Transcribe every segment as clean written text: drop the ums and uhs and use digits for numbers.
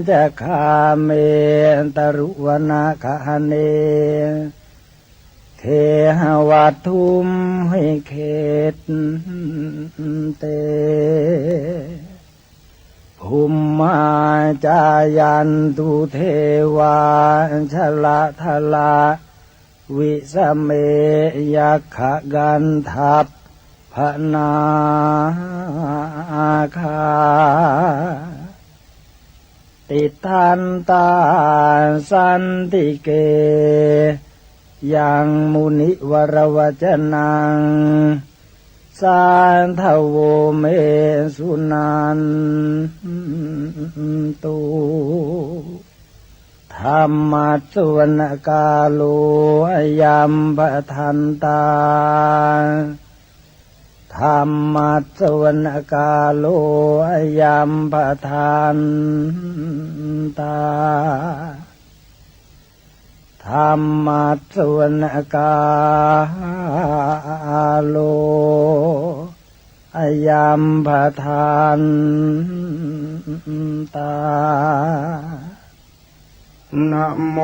จะคาเมตรุวนาคาเนเทหวัตถุมให้เขตเตภูมิมาจายันตุเทวาชละทละวิสเมยัคขกันทัพพนาคาติทันตาสันติเกยังมุนิวรวจนังสานทโวเมสุนันตุธรรมัสสวนกาโลยัมปทันตาธรรมัสสวนกาโลยัมปทันตาธรรมัสสวนกาโลยัมปทันตานะโม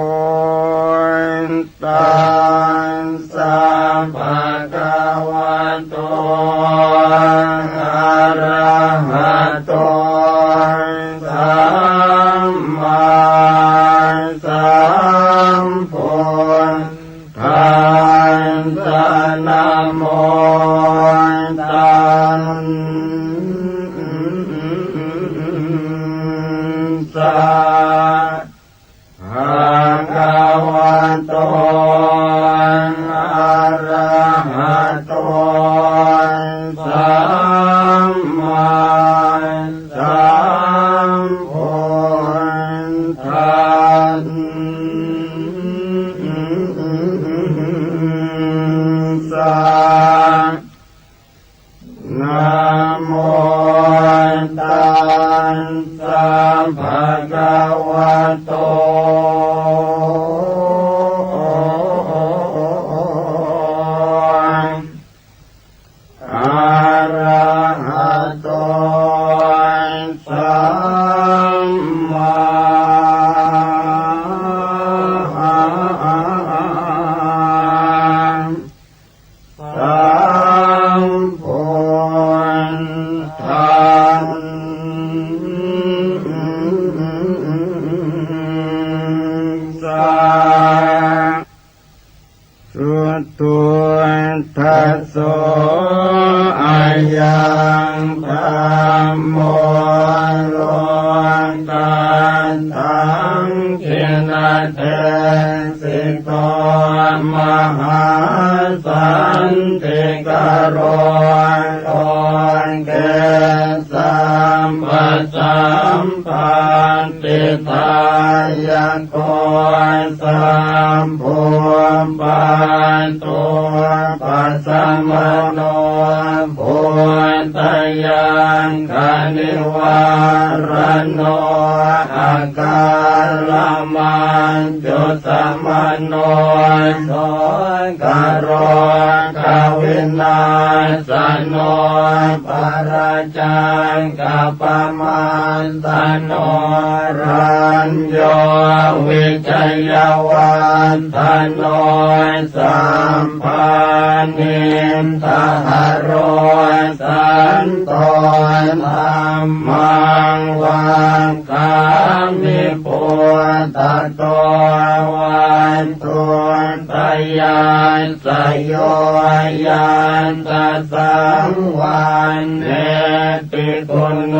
ตัสสะภะคะวะโตอะระหะโตสัมมาสัมพุทธัสสะนะโมตัสสะภะคะวะโตอะระหะโตสัมมาสัมพุทธัสสะนะโมตัสสะภะคะวะโตอะระหะโตสัมมาสัมพุทธัสสะสุตุทัสโสอายังธัมโมโลกันตังขินะเทสิโตมหาสันติกโรโลเกสัมปัสสัมปันติทายโกสัมภูปันตุปัสสมโนภูตยังคณิวารโนอาการมันจุสมโนโสกโรกวินาสโนปราจังกัปปมันตโนรัญโยวิจัยวันตโนสัมปันนิทหโรสันโตธัมมังวันกามิปุตตะโตวันตุตยานสโยยันตสังวันเนติกุณโน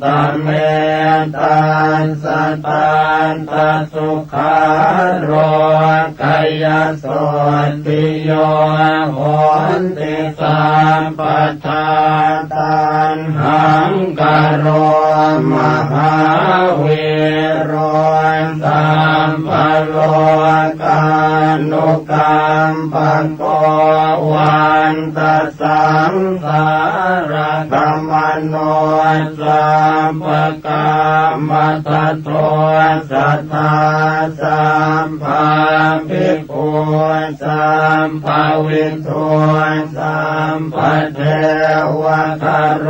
ตเมตัสสะตันตสุขาโรกายโสติโยโหติสัมปทาตันหังกโรมหาวิโรสัมปโลกา นุกรรมปะโกวันตสังสารกรรมโนสัมปะกามัตโตสัทธาสัมภาภิกขุสัมภวินโทสัมปเทวะคาร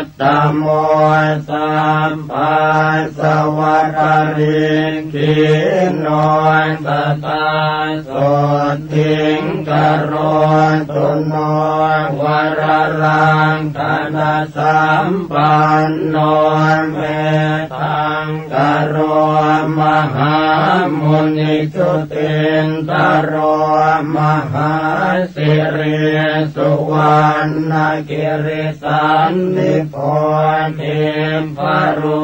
ตตโมสัมภาสวัตริกิโนตตาโสทิงกโรตุโนวรรังธนสัมปันโนเมตังกโรมหามุนิจุตินตโรมหาสิริสุวรรณกิริสันนิโพธิพรุ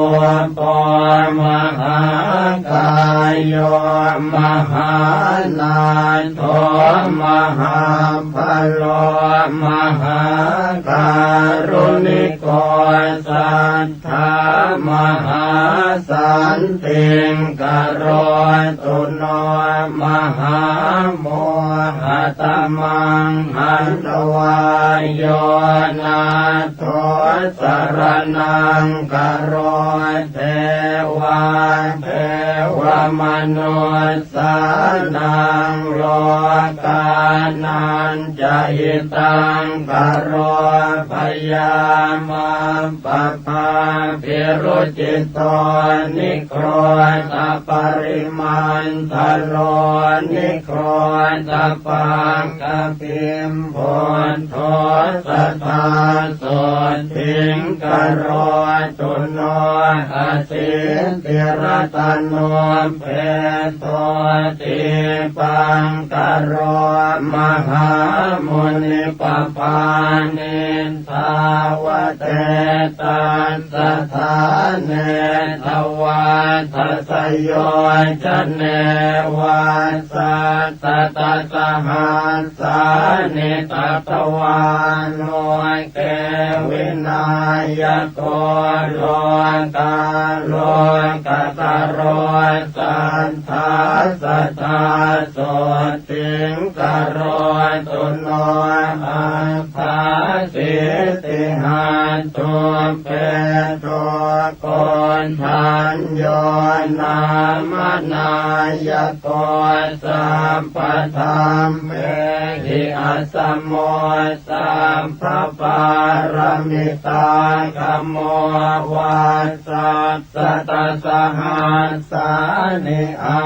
ปมหากายโยมหานาโทมหาพโลมหาการุณิโกสัทธามหาสันติงกโรตุโนมหาโมหตมังหันตวายโยนาโทสรนังกโรเทวาเทวมนุสสานังโลกานันจะหิตังกโรพยามาปภาภิรุจิตโตนิโครตปริมันทโลนิโครตปังกปิมโพนโทสัทธาโสทิงกโรตุโนอาสิติรตโนเพโตติปังกโรมหามุนิปปานิทาวเตตัสสะทาเนทวัฏสยโยจเนวัสสัตตะสหัสสานิตตวาโนเกวินายโกโลกาโลกตโรสัทธาสัทธาโสติงกโรตุโนอัฏฐาสิติหันตุเปโตโกนทัญโยนามนายโกสัมปธรรมเมหิอัสสมโมสัมภปารมิตาคัมโมวัสสัตตะสหัสสานิอา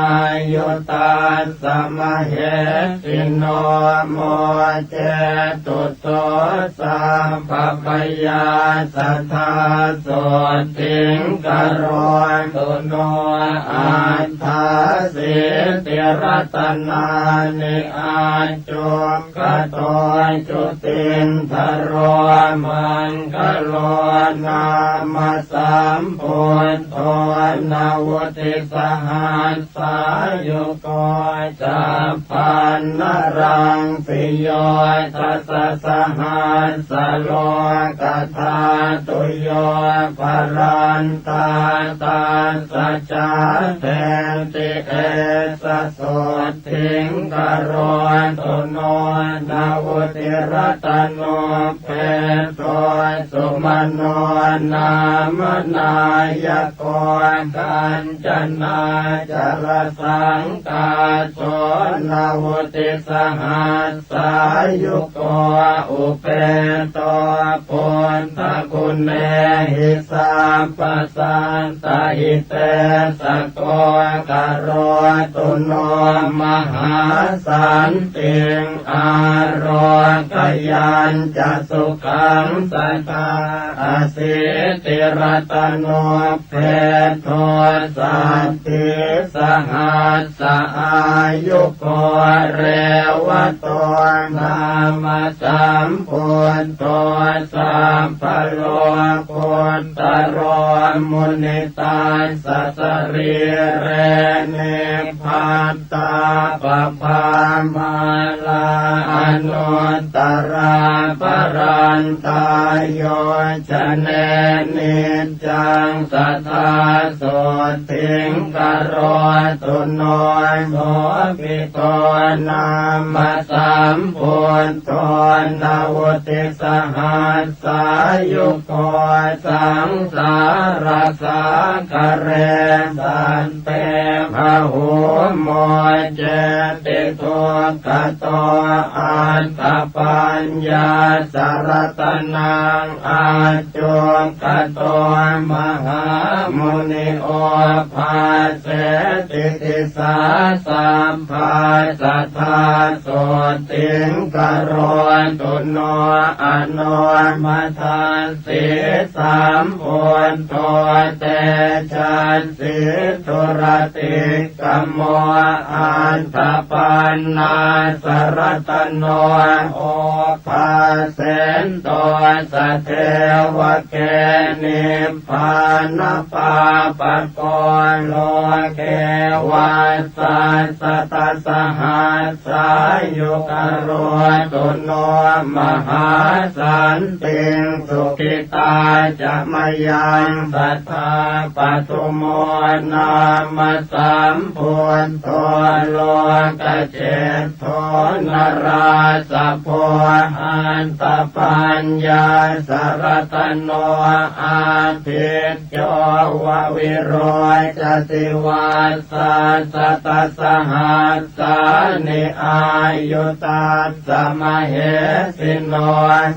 ยุตัสสะมะเหสิโนโมเจตุโสสัมภปยาสัทธาโสติงกโรตุโนอัฏฐาสิติรตนานิอาจุกโตจุตินทโรมังคโลนามาสัมพุทโธนาวุติสหัสสายุโกจัปปันนรังสิโยทัสสะสหัสสะโลกธาตุโยปรันตาตาสัจจาเทติเอสะโสทิงกโรตุโนนาวุติรัตโนเปโตสุมโนนามนายโกกัญจนาจรสังกาโสนาวุติสหัสสายุโกอุเปโตปุณฑกุเนหิสัมปสันตหิเตสโกกโรตุโนมหาสันติงอารกยัญจะสุขังสัตตาอสิติรตโนเพโทสัตติสหัสสะอายุโกเรวะโตนา มัสสัมพุทโธสัพพโลกุตโรมุนิตาสัสริเรเนพัตตาปภามาลาอนุตตราปรันตายโยชเนนิจังสัทธาโสติงกโรตุโนโสปิโตนามัสสัมพุทโธนาวุติสหัสสายุโกสังสารสังคเรสันเตภะหุโมเจติทุกขโตอัตตปัญญาสารตนังอาจุกโตมหามุนิโอภาเสติติสาสัมภาสัทธาโสติงกโรตุโนอโนมัทธันสิสัมพุทโธเตชันสิทุรติกัมโมอันตปันนาสรตโนโอภาเสนโตสเทวเกนิพพานปาปะโกโลเกวัสสัสสตสหัสสายุกโรตุโนมหาสันติงสุขิตาจะมยังสัทธาปทุโมนามัสสัมพุทโธโลกเจตโธนราสะโพอันตปัญญาสารตโนอาทิตโยววิโรจติวัสสัสตสหัสสานิอายุตัสสะมเหสิโน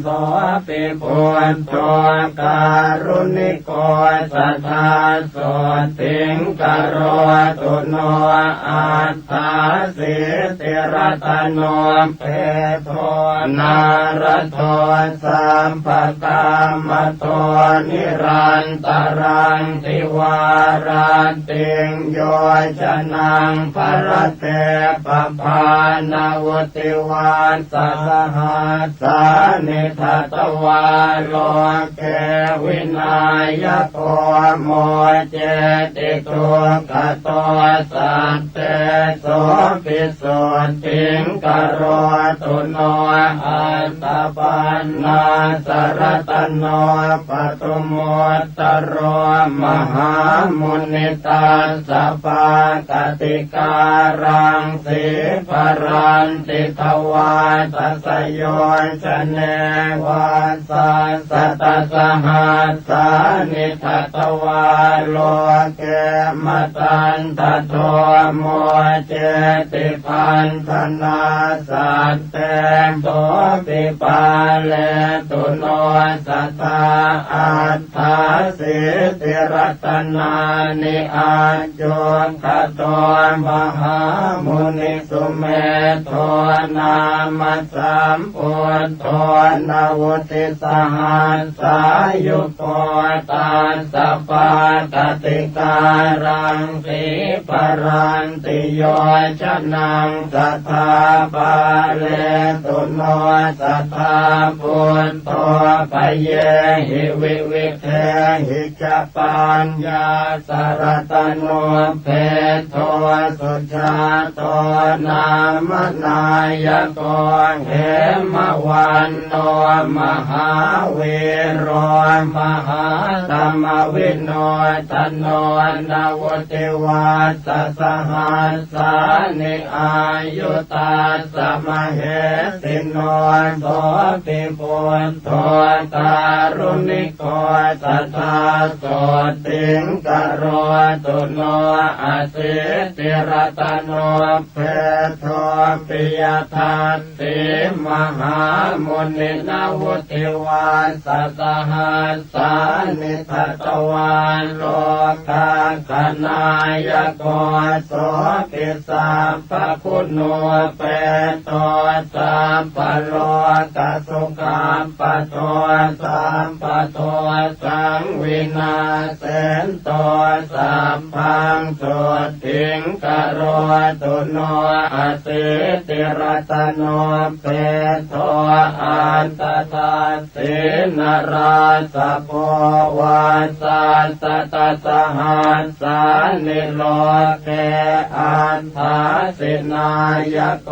โสปิพุทโธการุณิโกสัทธาโสติงกโรตุโนอัตถาสิติรตโนเปโทนารโทสัมปกามโตนิรันตรังติวาราติงโยชนังภรเตปภานาวติวาสสหัสสานิทัตวาโลเกวินายโกโมเจติทุกขโตสัตเตโสปิสุติงกโรตุโนอัตตปันนาสรตโนปทุโมตโรมหามุนิตาสัพพกติการังสีปรันติทวาสัสโยชเนวัสสัสตสหัสสานิทัตวาโลเกมตันตโทโมเจติพันธนาสัตเตโสปิปาเลตุโนสัทธาอัตถาสิติรัตนานิอาจุขโตมหามุนิสุเมโทนามัสสัมพุทโธนาวุติสหัสสายุโกตัสสะปะกติการังสีปรันติโยชนังสัทธาปะเลตุโนสัทธาพุทโธปเยหิวิวิเทหิจปัญญาสารตโนเพโทสุชาโตนามนายโกเหมวันโนมหาเวโรมหาธรรมวิโนตโนนาวุติวัสสหัสสานิอายุตัสสะมเหสิโนโสปิปุทโธการุณิโกสัทธาโสติงกโรตุโนอาสิติรตโนเพโทปิยทัสสิมหามุนินาวุติวัสสหัสสานิทัตวาโลกาคณายโกโสติสัมปะคุณโนเปโตสัมปะโลกสุขัมปะโตสัมปะโตสังวินาเสนโตสัมป พังสุทิงกโรตุโนอสิติรัตโนเปโทอันตตาสินราสโพวาสัสตสหัสสานิโลเกอันทาสินายโก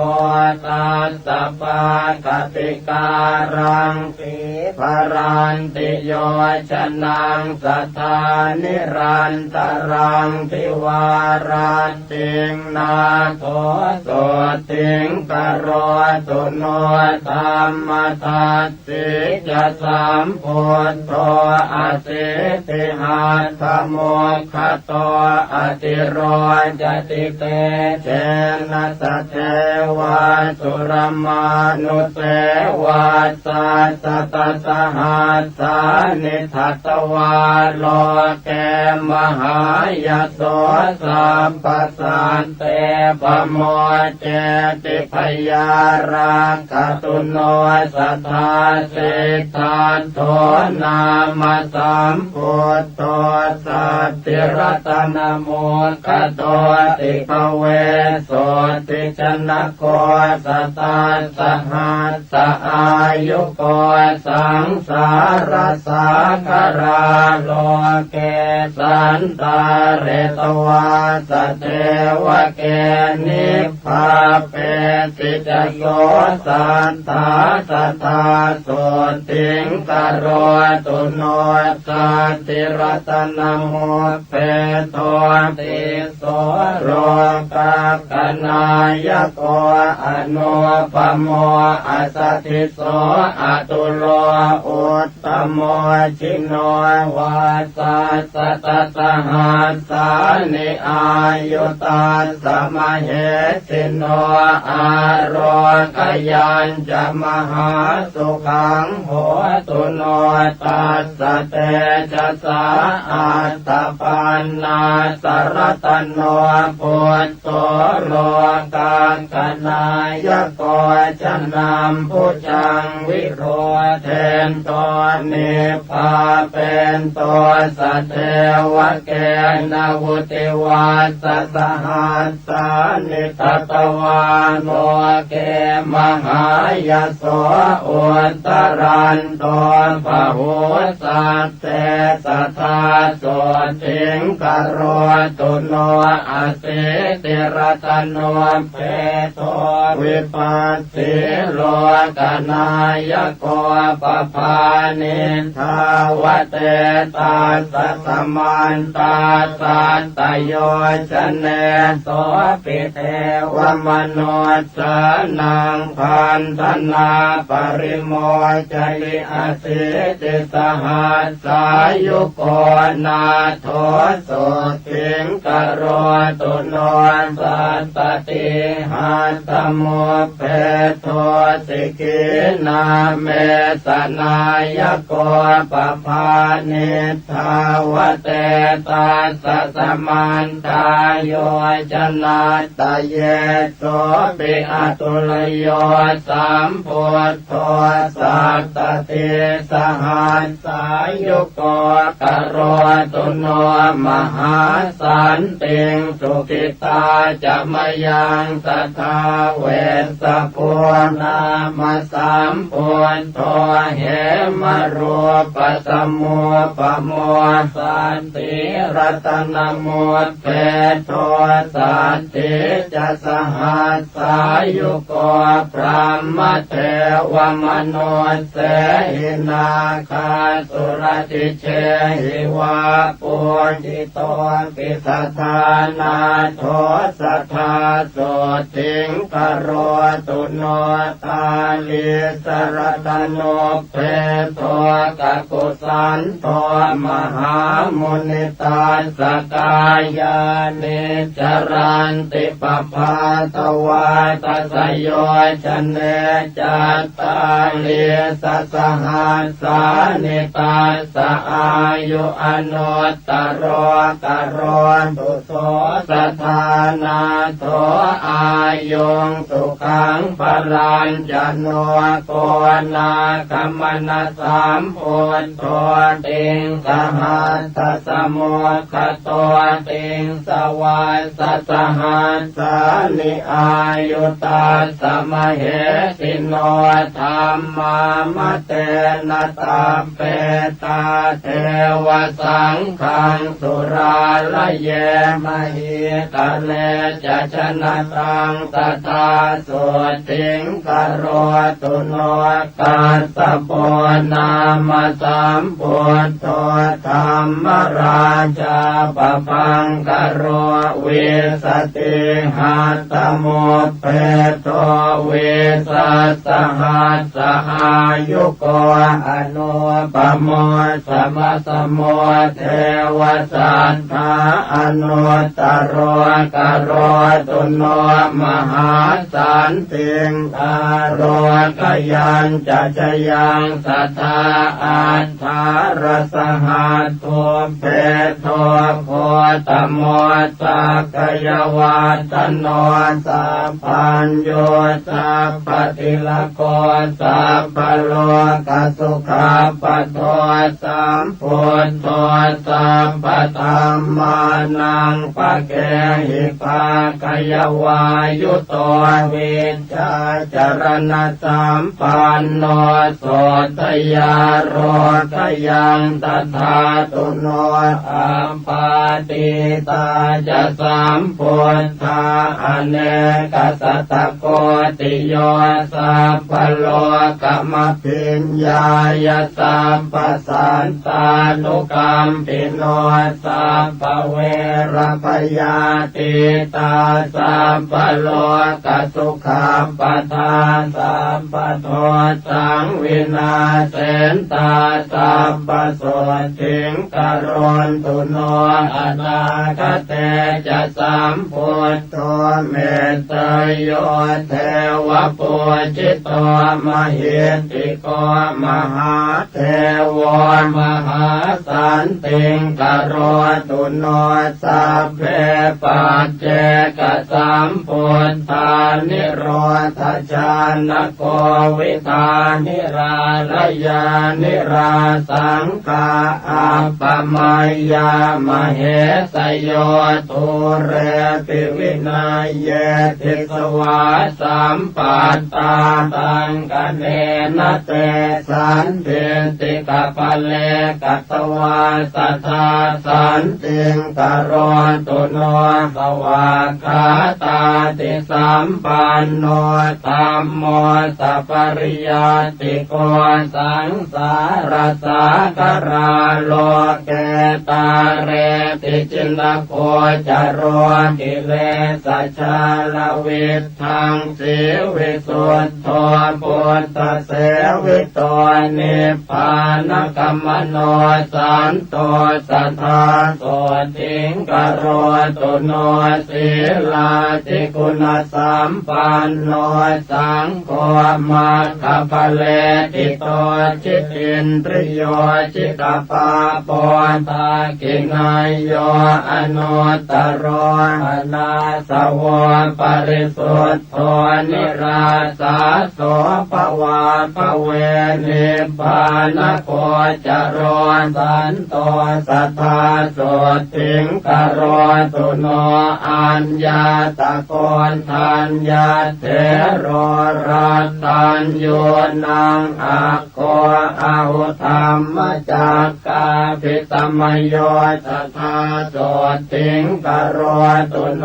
ตัสสะปะกติการังปิภรันติโยชนังสัทธานิรันตรังทิวารันติงนาโทโสติงกโรตุโนธัมมทัสสิจะสัมพุทโธอสิติหัตถโมคขโตอติโรจติเตเจนะสะเทวะสุรมานุเสวะสัสตสหัสสานิทัตวาโลเกมหายโสสัมปสันเตปโมเจติพยารังคตุโนสัทธาสิทธันโทนามสัมพุทโธสัตติรัตนโมคโตติภเวโสติชนะโกสัตตาสหัสสะอายุโกสังสารสาคาราโลเกสันตาเรตวาสเทวเกนิพพาเปติจโยสันตาสัทธาโสติงกโรตุโนสัตติรัตนโมเปโตติโสโรกกนายโกอนุปโมอสัตถิโสอตุโลอุตตโมชิโนวาสัสตสหัสสานิอายุตัสสะมเหสิโนอาโรกยัญจะมหาสุขังโหตุโนตัสสะเตจะสาอัตตปันนาสรตโนปุตโตโลกังกนายโกชนามพุจังวิโรเทนโตนิพพาเป็นโตสัตเทวเกนาวุติวาสสหัสสานิทัตวาโนเกมหายโสอุตรันโตปะหุสัตเตสัทธาโสติงกโรตุโนอสิติรัตโนเปโตวิปัสสิโลกนายโกปภานิทาวเตตาสัสมันตาสัตตโยชเนโสปิเทวมโนสนังพันธนาปริโมจลิอสิติสหัสสายุโกนาโทโสติงกโรตุโนสัตตติหัตถโมเปโทสิกินาเมสนายโกปภานิทาวเตตาสัสมันตาโยชนะตะเยโสปิอตุลโยสัมพุทโธสัตตติสหัสสายุโกกโรตุโนมหาสันติงสุขิตาจะมยังสัทธาเวสะโพนามสัมพุทโธเหมรูปสมุปโมสันติรัตนโมเปโทสันติจะสหัสสายุโกพระมเทวมโนเสหินาคาสุรติเชหิวาปุจิโตปิสัทธานาโทสัทธาโสติงกโรตุโนตาลิสรตโนเปโทกกุสันโตมหามุนิตาสกายานิจรันติปภาตวาตสโยชเนจัตตาลิสสหัสสานิตาสอายุอนุตตรกโรตุ สุโสสถานาโถอายุงสุขังพลัญจโนโกนาคัมมนะสามพุทโธติงสหัสสะสมุขโตติงสวาสสหัสสานิอายุตาสมเหสิโนธรรมามะเตนะตาเปตาเทวสังฆังสุราละเยมหิตะเลจะชนะตังตถาสุติงกโรตุโนกัสสะโปนามาสัมพุทโธธรรมราชาปปังกโรเวสติหัตถโมเปโตเวสัสหัสสอายุโกอนุปโมสมะสโมเทวสัทธาอนุตตโรกโรตุโนมหาสันติงอโรกยัญจะจยังสัทธาอัฏฐารสหัสทุเปโทโคตโมสักยวาตโนสัพพัญโยสัพพติลโกสัพพโลกสุขาปโทสัมพุทโธสัพพธัมมานังปะเกหิภาคยวายุโตวิชชาจรณะสัมปันโนโสตยาโรกยังตถาตุโนอัมปาติตาจะสัมพุทธาอเนกสัตตโกติโยสัพพโลกมพิญญายสัพพสันตานุกรรมปิโนสัพพเวรพยาติตาสัพพโลกสุขาปทานสัพพโทสังวินาเสนตาสัพพโสติงกโรนตุโนอนาคเตจะสัมพุทโธเมตตโยเทวปุจิตโตมหิติโกมหาเทวมหาสันติงกโรตุโนสัพเพปัจเจกสัมพุทธานิโรธชานโกวิธานิราระยานิราสังฆาอัปปมัยยามเหสโยทุเรปิวินัยเยติสวาสัมปัตตาตังกเนนะเตสันเทติกะปะเลกัตวาสัทธาสันติงกโรตุโนสวากขาตาติสัมปันโนธัมโมสัพปริยติโกสังสารสักการาโลเกตาเรติจินโคจโรกิเลสชาลวิทังสิวิสุทโธพุทธเสวิโตนิพพานกัมมโนสันโตสัทธาโสติงกโรตุโนศีลาติคุณสัมปันโนสังโฆมัคคะปะเลติโตจิตตินทริโยจิตตปาปอนตากินายโยอนุตตโรอนาสวะปริสุทธโธนิราสาโสภวาภเวนิพพานโคจโรสันโตสัทธาโสติงกโรตุโนอัญญาตะโกนทัญญาเถโรรัตตัญโยนังอะโกอาหุธรรมจักกาภิตมโยสัทธาโสติงกโรตุโน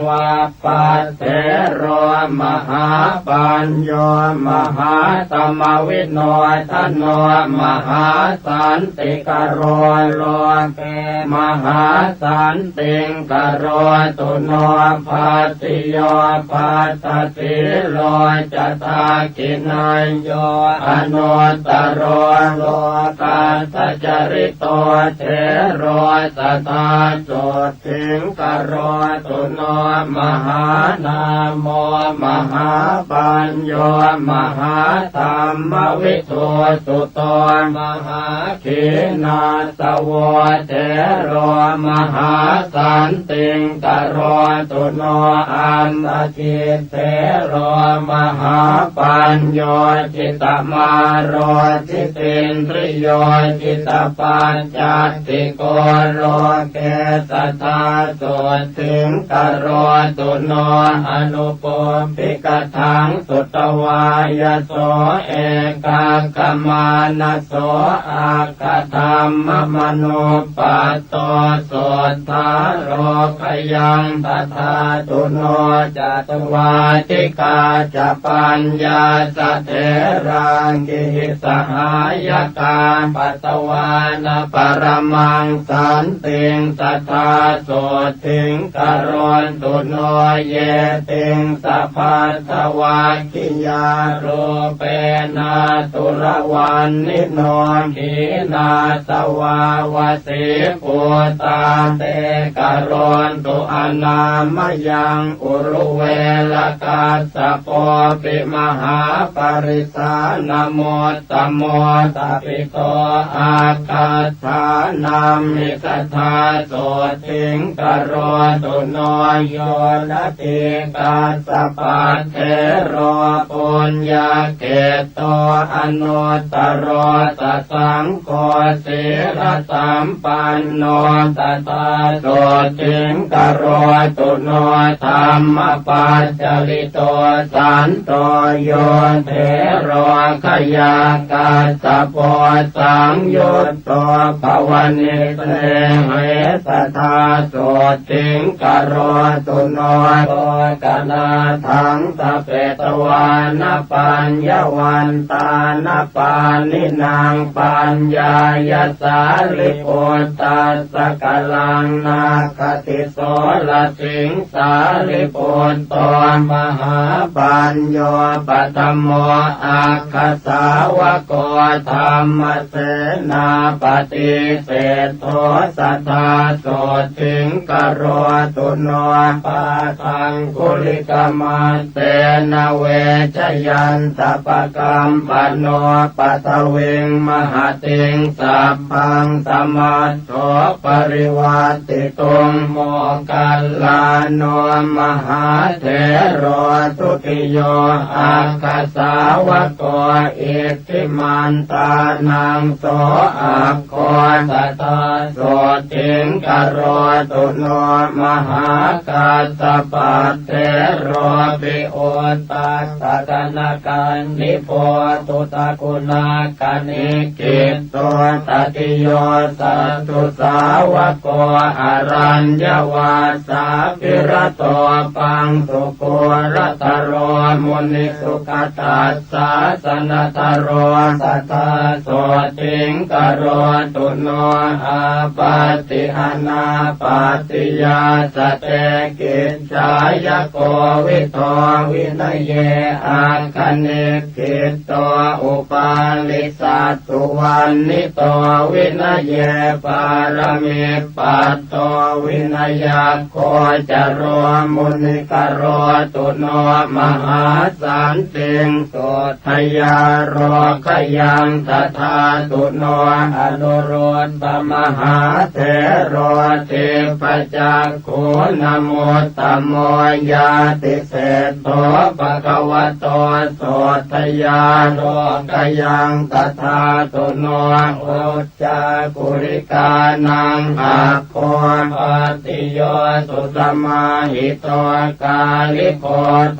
วาปัสเถโรมหาปัญโยมหาธรรมวิโนทโนมหาสันติกโรโลเกมหาสันติงกโรตุโนภัสสิโยภัสสติโลจตากินัยโยอนุตตโรโลกาสจริโตเถโรสัทธาโสติงกโรตุโนมหานามโมมหาปัญโยมหาธรรมวิโสสุโตมหาขีนาสวะเถโรมหา สันติงกโรตุโนอันตจิตเตโรมหาปัญโยจิตมาโรจิตินทริโยจิตปัญจติโกโรเกสัทธาสุติงกโรตุโนอนุปปิกทังสุตวายโสเอกกมานะโสอาคธรรมมโนปัตโตสุทธาโรคยังตถาตุโนจัตวาติกาจะปัญญาสเถรังกิสหายกาปัตตวานะปรมังสันติงสัทธาโสติงกโรตุโนเยติงสัพพัทธวาคิยาโรเปนะตุระวันนิโนขีนาสวาวสิปุตตาเตกโรตุอนามยังอุรุเวลกาสโปปิมหาปริสานโมตตโมตปิโตอาคาธานามิกถาโสติงกโรตุโนโยนะติกาสปัตเถโรปุญญาเกโตอนุตตโรตสังโฆศิรสัมปันโนตตาโสติงกโรตุโนธรรมปัจจลิโตสันโตโยเถโรขยากาสโพสังยุตโตภวนิเตเหสทาโสติงกโรตุโนโตกนาทังสเปตวานปัญญวันตานปานินางปัญญายสาลิปุตตาสกลังนาคติโสลสิงสาลิปุตโตมหาปัญโยปัตโมอาคสาวโกธรรมเสนาปฏิเสธโทสัทธาโสติงกโรตุโนปาทังกุลิกมาเตนะเวชยันตปกรรมปโนปัตเวงมหาติงสัพพังสมัตโถปริวัติตุงโมกัลลาโนมหาเถโรตุติโยอาคาสาวโกอิทธิมันตานังโสอาโคสัตตาโสติงกโรตุโนมหากาสปัตเถโรปิโอตัสสะกนาการนิโพตุตะกุณากานิกิตโตตติโยสัตตุสาวโกอรัญญวาสาภิรโตปังสุโกรตโรมุนิสุขตัสสะสนัตโรสัทธาโสติงกโรตุโนอาปาติหานาปาติยาสเตกิจจายโกวิโตวินัยเยอาคเนกิตโตอุปาลิสัตตุวันนิโตวินัยเยปารมิปัตโตวินัยโคจโรมุนิกโรตุโนมหาสันติงโสทยาโรขยังตถาตุโนอนุโรธปมหาเถโรเทปจักขุนโมตตโมยาติเศษโตปะคะวะโตโสทยาโรขยังตถาตุโนโอจากุริกานังอาโคปติโยสุตมาหิโตกาลิโก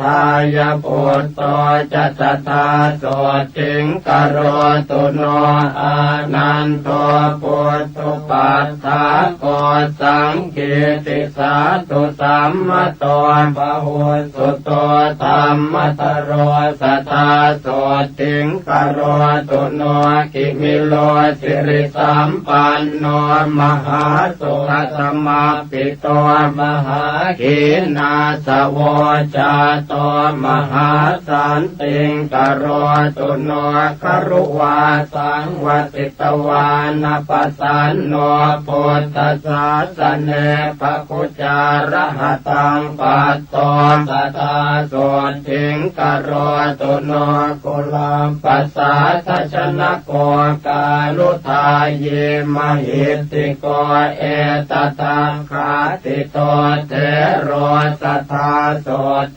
ทายปุตโตจัตตาโสติงกโรตุโนอานันโตปุตตุปัฏฐาโกสังกิติสาตุสัมมโตปะหุสุโตธรรมตโรสัทธาโสติงกโรตุโนกิมิโลสิริสัมปันโนมหาสุขสมาปิโตมหาขีนาสโวจาโตมหาสันติงกโรตุโนครุวาสังวติตวานปัสสันโนพุทธศาสเนภคุจารหตังปัตโตสัทธาโสติงกโรตุโนกุลาปัสสะทัชนะโกกาลุทายเยมหิติโกเอ ตถาคติโตเทโรสัทธาโส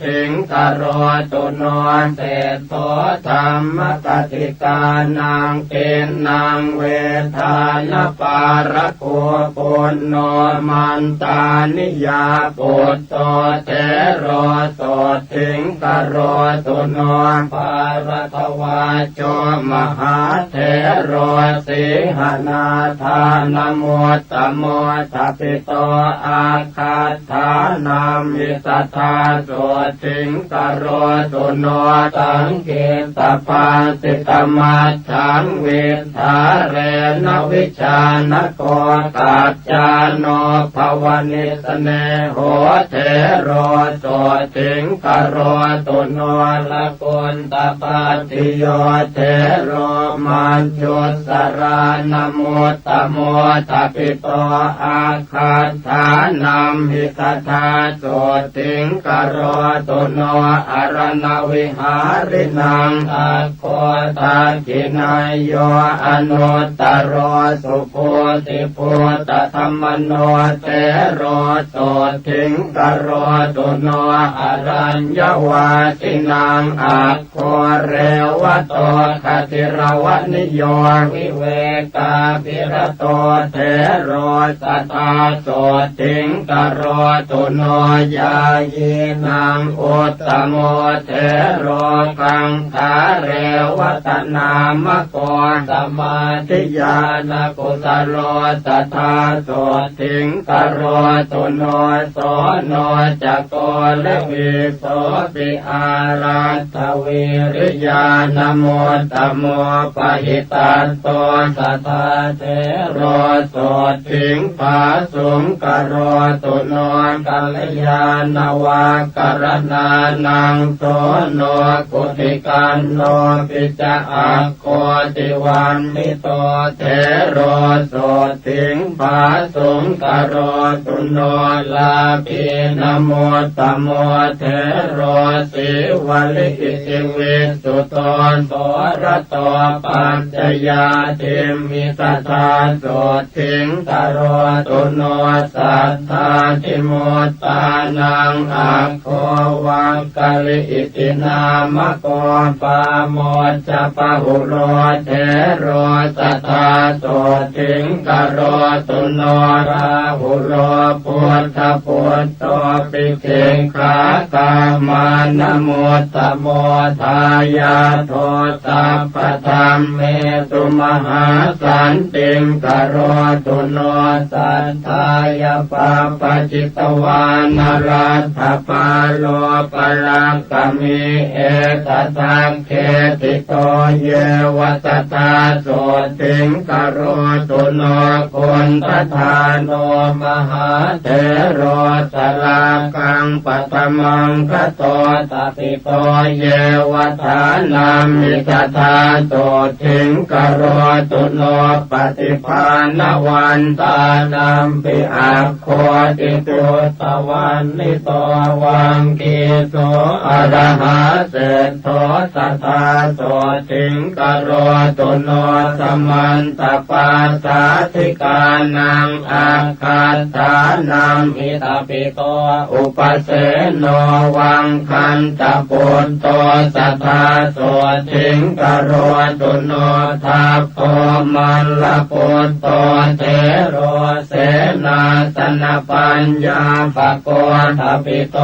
ทิงกโรตุโนเตโตธรรมกติกานังเกณนังเวทานปารโกปุณโนมันตานิยาปุตโตเทโรโสทิงกโรตุโนปารตวาโจมหาเทโรสิหนาทานโมตตโมทัพพิโตอาคาธานามิสัทธาโสทิงกโรตุโนตังเกตปาสิตมัจฉังเวทาเรนวิชานโกตัจจาโนภวนิสเนโหเทโรโสทิงกโรตุโนละกุณตปัตติโยเทโรมันจุสรานโมตตโมทัพพิโตอาคาธานัมหิสัทธาโสทิงกโรตุโนอรณวิหารินังอาโคตาคินายโยอนุตตโรสุโพธิพุทธธรรมโนเตโรโสทิงกโรตุโนอรัญญวาสินังอาโคเรวโตคติรวนิโยวิเวกาภิรโตเทโรสัทธาโสทิงกโรตุโนยายีนังอุตตโมเทโรกังขาเรวตนามโกสมาธิญาณกุสโลสัทธาโสทิงกโรตุโนโสโนจักโกเลวิโสปิอารัตถวิริยานโมตตโมปะหิตันโตสัทธาเทโรโสทิงภาสุงกโรตุโนกัลยาณวากรณานังโสโนกุติกันโนปิจอัคโคติวันมิโตเทโรโสทิงภาสุงกโรตุโนลาภินโมตตโมเทโรสิวลิกิสิวิสุตโตโสรโตปัญจยาทิมิสัทธาโสทิงกโรตุโนสัทธาทิโมตตานังอาโควังกะลิอิตินามโกปาโมจปะหุโรเทโรสัทธาโสทิงกโรตุโนราหุโรพุทธพุทโตปิเขขากามานโมตตโมทายาโทสัพพธรรมเมตุมหาสันติงกโรตุโนสัทธายาปะปะจิตวานารัตถปาโลปรังกมิเอตทังเขติโตเยวสัทธาโสทิงกโรตุโนคุณตถาโนมหาเถโรสลากังปัตมังคโตตติโตเยวทานามิสัทธาโสทิงกโรตุโนปฏิภาณวันตานัมปิอาโคติตุตวันนิโตวังกีโสอรหะเสโทสัทธาโสทิงกโรตุโนสมันตปาสาธิกานังอาคาธานัมหิตาปิโตอุปเสโนวังคันตปุตโตสัทธาโสทิงกโรตุโนทัพโพมันละปุตโตเทโรเสนาสนปัญญาภโกทัพปิโต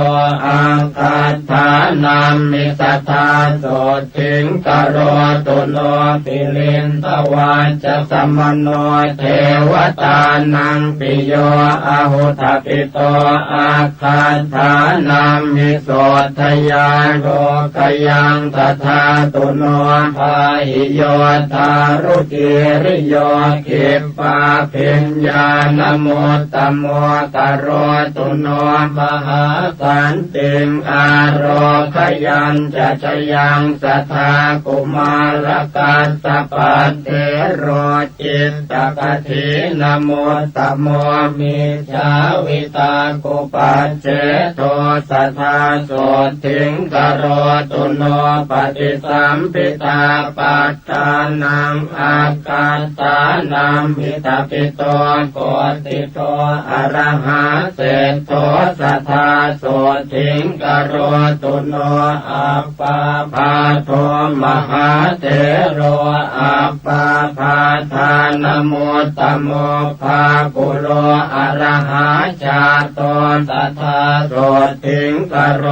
อาคาธานัมมิสัทธาโสทิงกโรตุโนปิลินทวันจะสมโนเทวตานังปิโยอาหุทัพปิโตอาคาธานัมมิโสทยาโรกยังตถาตุโนภาหิโยทารุกิริโยขิปปาภิญญานโมตตโมกโรตุโนมหาสันติงอาโรคยัญจะชยังสัทธากุมารกัสสปะเทโรจิตตกถินโมตตโมมิชาวิตากุปัจเจโตสัทธาโสทิงกโรตุโนปฏิสัมภิตาปัฏฐานังอากาตานัมหิตาปิโตโก ติโตอะระหะเศธโตสัทธาโสถิงกโรตุโนอัปปาภาโทมหาเถโรอัปปาภาทานโมตตโมภากุโลอะระหะชาโตสัทธาโสถิงกโร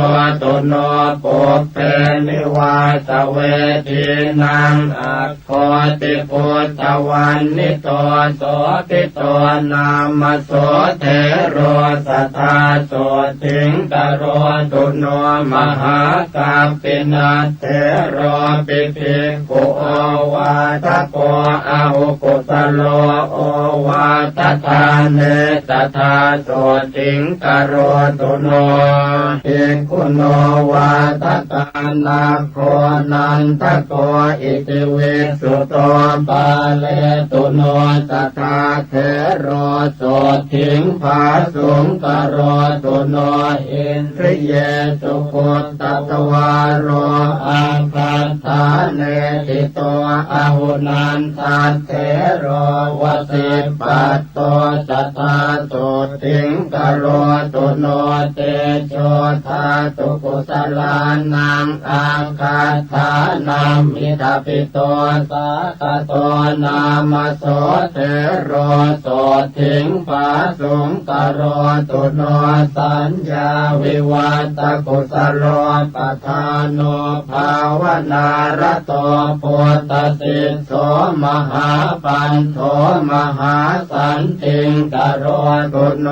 ตุโนปุพเพนิวาสเวทีนังอัคโคติปุตตวันนิโตโสติโตนามโสเถโรสัทธาโสถิงกโรตุโนมหากัปปินะเถโรปิภิกขุโอวาทโกอาหุกุตโลโอวาททานเนสัทธาโสถิงกโรตุโนภิกขุโนวาทตานาโคนันทโกอิติวิสุโตปาเลตุโนสัทธาเถโรโสถิงภาสุงกโรตุโนอินทริเยสุปุตตตวารโรอาคัตถาเนติโตอาหุนันทัตเถโรวสิปัตโตสัทธาโสถิงกโรตุโนเตโชธาตุกุสลานังอาคัตถานัมมิทาปิโตสาคโตนามโสเถโรโสถิงภาสุงกโรตุโนสัญญาวิวัตกุสโลปทานโนภาวนารโตปุตตสิทโสมหาปันโทมหาสันติงกโรตุโน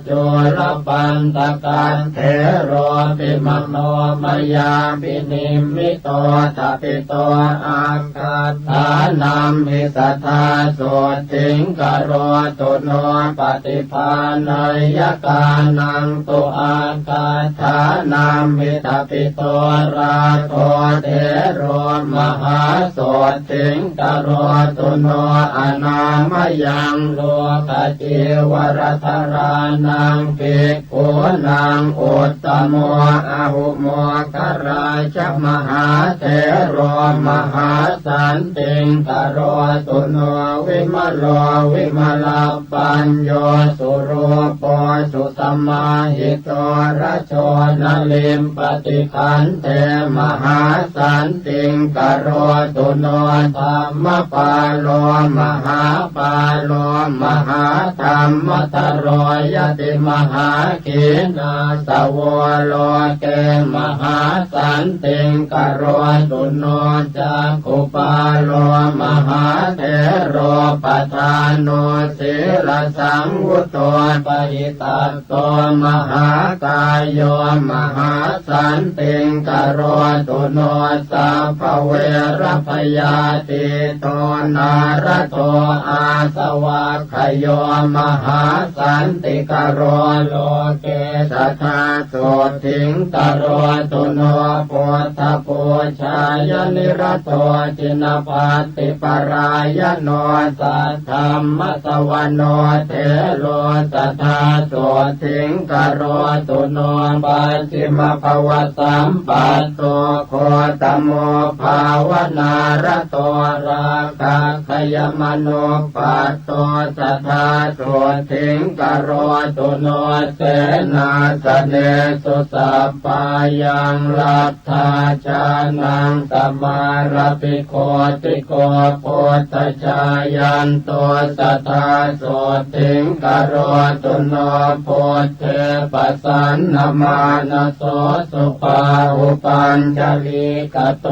จุลปันตกันเถโรปิมโนมยาปินิมิโตทัปิโตอาคาถานัมหิสัทธาโสถิงกโรตุโนปฏิภาณยกานังตุอาคาถานัมหิทัปิโตราโทเถโรมหาโสถิงกโรตุโนอนามยังโลกจิวรธรานังภิกขุนังอุตตโมอาหุโมกราชมหาเถโรมหาสันติงกโรตุโนวิมโลวิมลปัญโยสุรูปสุสมาหิโตระโชนลิมปฏิคันเทมหาสันติงกโรตุโนธรรมปาโลมหาปาโลมหาธรรมตโรยติมหาขีนาสวโลเกมหาสันติงกโรตุโนจักขุปาโลมหาเถโรปทานโนศีลสังวุตโตปหิตัสโตมหากายโยมหาสันติงกโรตุโนสัพพเวรพยาติโตนารโตอาสวะขโยมหาสันติกโรโลเกสัทธาโสถิงกโรตุโนปุถทปูชายนิรโตจินปัตติปรายโนสัทธัมมสวโนเถโรสัทธาโสถิงกโรตุโนปัจฉิมภวสัมปัตโตโคตโมภาวนารโตราคะขยมโนปัตโตสัทธาโสถิงกโรตุโนเสนาสเนสุสัพพายังลัทธาจานังตมารปิโคติโกปุตตจายันโตสัทธาโสถิงกโรตุโนปุตเทปัสสันนมานโสสุปาหุปัญจลีกโต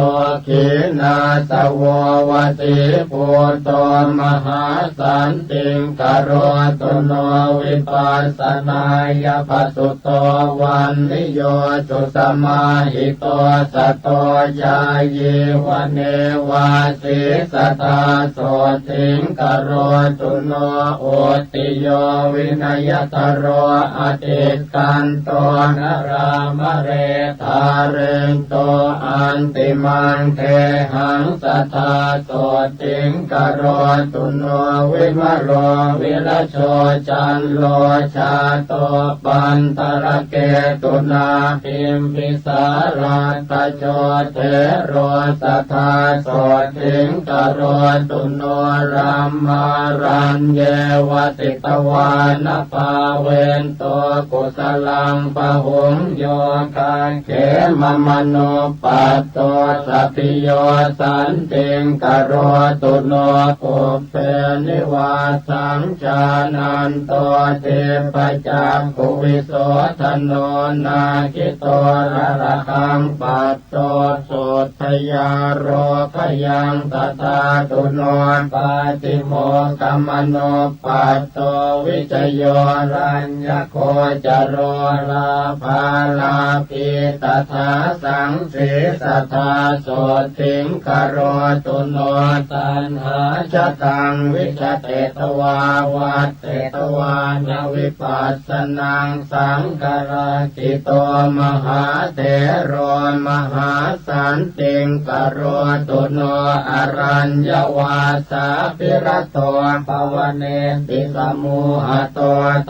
ขีนาสววติปุตโตมหาสันติงกโรตุโนวิปัสสนายปัสสุโตวันนิโยจุสมาหิโตสัตโตยายีวันเนวาสิสัทธาโสถิงกโรตุโนโอติโยวินัยตโรอติกันโตนรามเรธาเรนโตอันติมันเทหังสัทธาโสถิงกโรตุโนวิมโลวิรโชจันโลชาโตปันตระเกตุนาพิมพิสาราตโจเถโรสัทธาโสถิงกโรตุโนรัมมารัญเยว ติตวานภาเวนตัวกุศลังปะหุงโยกาเขมมโนปัตโตสัพพิโยสันติงกโรตุโนปุเพนิวาสังจานันโตเทปจักขุวิโสทโนนาคิโตระระคังปัตโตโสทยาโรพยังตถาตุโนปาติโมกขมโนปัตโตวิจโยรัญญโคจโรลาภาลาภิตถาสังสีสัทธาโสติงคโรตุโนตันหาชตังวิชเตตวาวัตเตตวานวิปัสสนังสังกราคิโตมหาเถโรมหาสันติงกโรตุโนอรัญญวาสาภิรโตภวเนติสมุหโต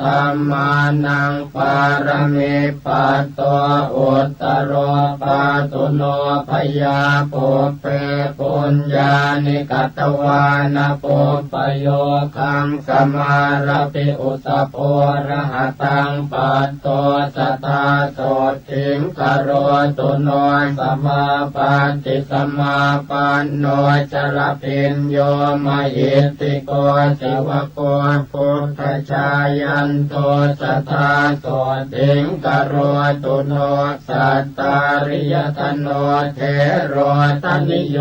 ธัมมานังปารมิปัตโตอุตตโรปาตุโนพยาปุเปปุญญานิกัตวานะปุปโยคังสมารปิอุสโพระหตังปัตโตสัทธาโสทิงคโรตุโนสมาปันติสมาปันโนจรพินโยมหิติโกสิวโกพุทธชายันโตสัทธาโสทิงคโรตุโนสัตตาริยธโนเทโรตนิโย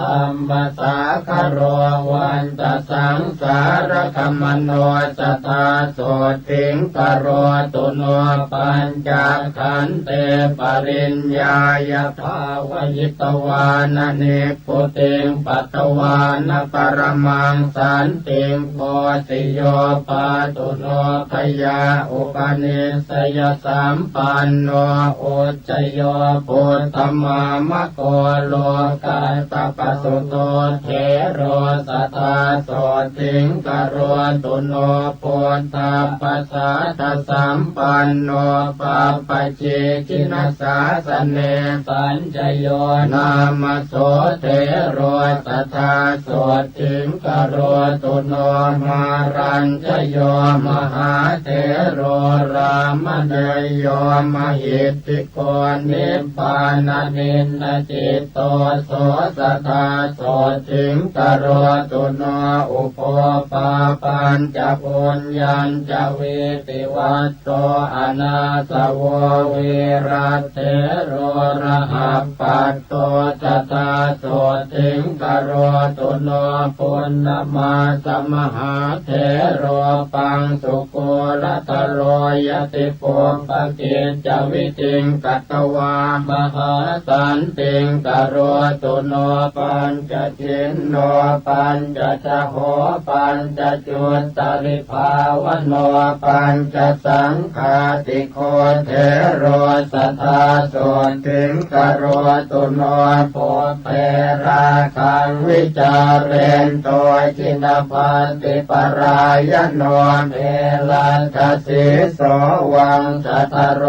ธัมมสาคโรวันตสังสารคมโนสัทธาโสทิงคโรตุโนปัญจขันเตปริญญายภาวยิตวานเนปุติงปัตตวานปรมังสันติงโพธิโยปาตุโนพยาอุปนิสยสัมปันโนอุจจโยปุตตมามะโกโลกาตปสุโตเทโรสัทธาโสทิงกโรตุโนปุตตาปัสสะทสัมปันโนปาปเจกินัสสาสเนสัญจโยนามโสเทโรสัทธาโสทิงกโรตุโนมารัญจโยมหาเทโรรามเนยโยมหิตติโกนิพพานานินจิตโตโสสัทธาโสทิงกโรตุโนอุปปาปัญจปุญญัญจเวติวัตโตอนาสวเวรัตเถโรระหัปปัตโตสัทธาโสทิงกโรตุโนปุณณมาสมหาเถโรปังสุโกรัตโรยติปุปกิจจวิติงกัตตวามหาสันติงกโรตุโนปัญจทินโนปัญจชโหปัญจจุตตริภาวโนปัญจสังฆาติโคเทโรสัทธาโสทิงกโรตุโนโพเปราคังวิจาเรนโตจินปันติปรายโนเมลันทสิโสวังสัทธโร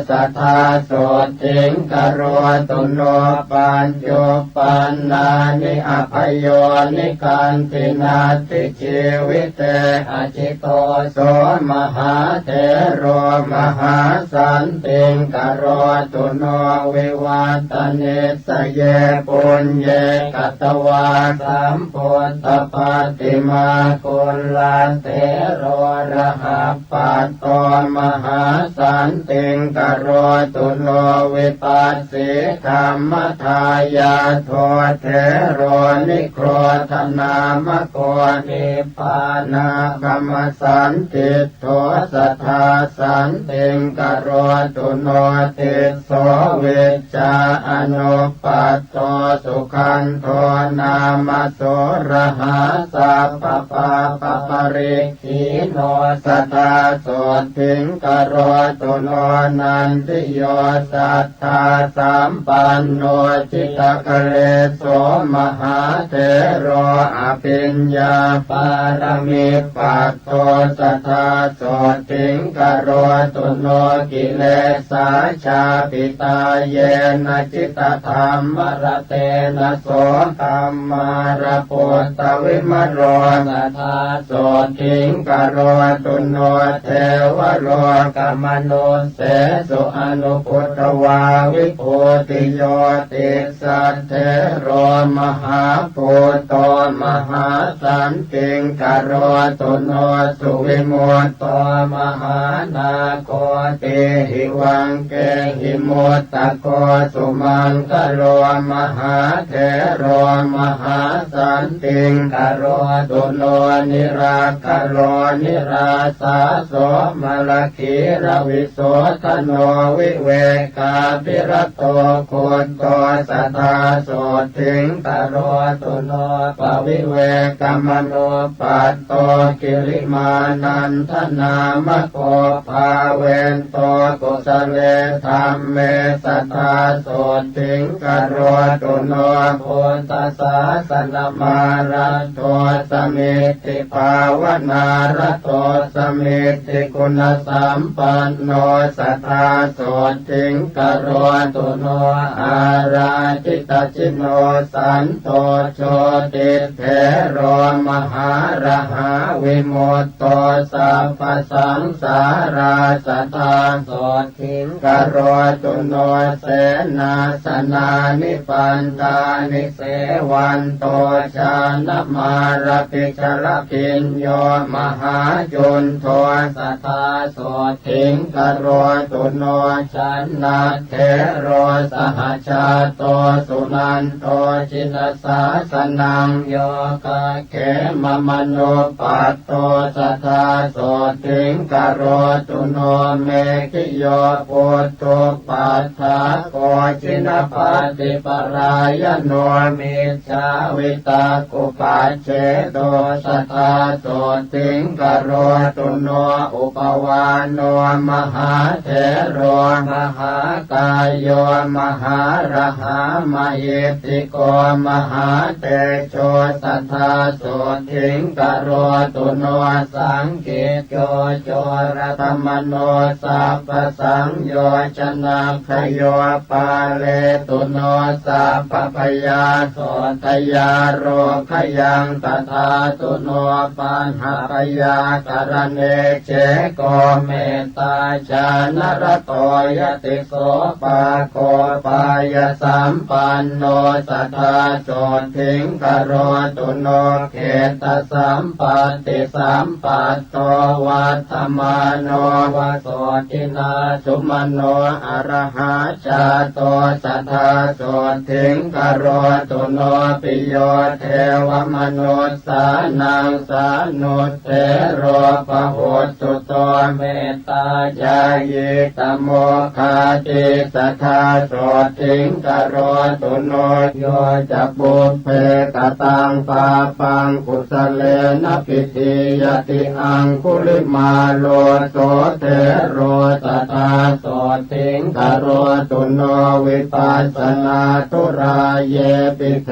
สัทธาโสทิงกโรตุโนปัญโยปันนานิอภโยนิกันตินาติชีวิเตอจิโตโสมหาเถโรมหาสันติงกโรตุโนวิวัตเนสเยปุญเยกัตวาสัมพุทธปฏิมาคุลาเถโรระหัปปัตโตมหาสันติงกโรตุโนวิปัสสิธรรมทายาโทเถโรนิโครธนามโกนิปานากรรมสันติโทสัทธาสันติงกโรตุโนติโสวิจจาอนุปัตโตสุขันโทนามโสระหาสัพพปาปปริขีโนสัทธาโสทิงกโรตุโนนันติโยสัทธาสัมปันโนจิตกะเลโสมหาเถโรอภิญญาปารมิปัตโตสัทธาโสทิงกโรตุโนกิเลสาชาปิตาเยนะจิตธรรมรเตนะโสธรรมารปุตตวิมโรสัทธาโส ทิงกโรตุโนเทวโลกมนุสเสสุอนุพุทธวาวิภูติโยติสัทเทโรมหาภูโตมหาสันติงกโรตุโนสุวิมุตโตมหานาโคติหิวังเกหิมุตตะโกสุมังกโรมหาเถโรมหาสันติงกโรตุโนนิราคโรนิราสาโสมลคีระวิโสทโนวิเวกาภิรโตโคโตสัทธาโสทิงกโรตุโนปวิเวกมโนปัตโตกิริมานันทนามโคภาเวนโตกุสเลธรรมเมสัทธาโสทิงกโรตุโนโพธิสาสนมารัตโตสมิติภาวนารัตโตสมิติคุณสัมปันโนสัทธาโสทิงกโรตุโนอาราจิตจิโนสันโตโชติเถโรมหาระหาวิมุตโตสัพพสังสาราสัทธาโสทิงกโรตุโนเสนาสนานิปันตานิเสวันโตชานมารปิชรพิญโยมหาจุนโทสัทธาโสทิงกโรตุโนชันนาเถโรสหชาโตสุนันโตจินสาสนังโยกะเขมมโนปัตโตสัทธาโสทิงกโรตุโนเมขิโยปุตตุปัฏฐาโกจินปฏิปรายโนมิจฉาวิตากุปัจเจโตสัทธาโสทิงกโรตุโนอุปวานโนมหาเถโรมหากายโยมหาระหามหิติโกมหาเตโชสัทธาโสทิงกโรตุโนสังเกตโยโจรธรรมโนสัพพสังโยชนะขโยปาเลตุโนสัพพพยาโสทยาโรขยังตถาตุโนปัญหาพยากรเนเจโกเมตตาชานรโตยติโสปาโคปายสัมปันโนสัทธาโสทิงกโรตุโนเขตสัมปัตติสัมปัตโตวัฏมาโนวโสทินาสุมโนอรหาชาโตสัทธาโสทิงกโรตุโนปิโยเทวมนุสสานังสานุเทโรปโหตุโตเมตตาญาญิตโมคาติสัทธาโสทิงกโรตุโนโยจะบุพเพกตังปาปังกุสเลนะปิติยติอังคุลิมาโลโสเทโรสัทธาโสทิงกโรตุโนวิปัสสนาทุราเยปิเถ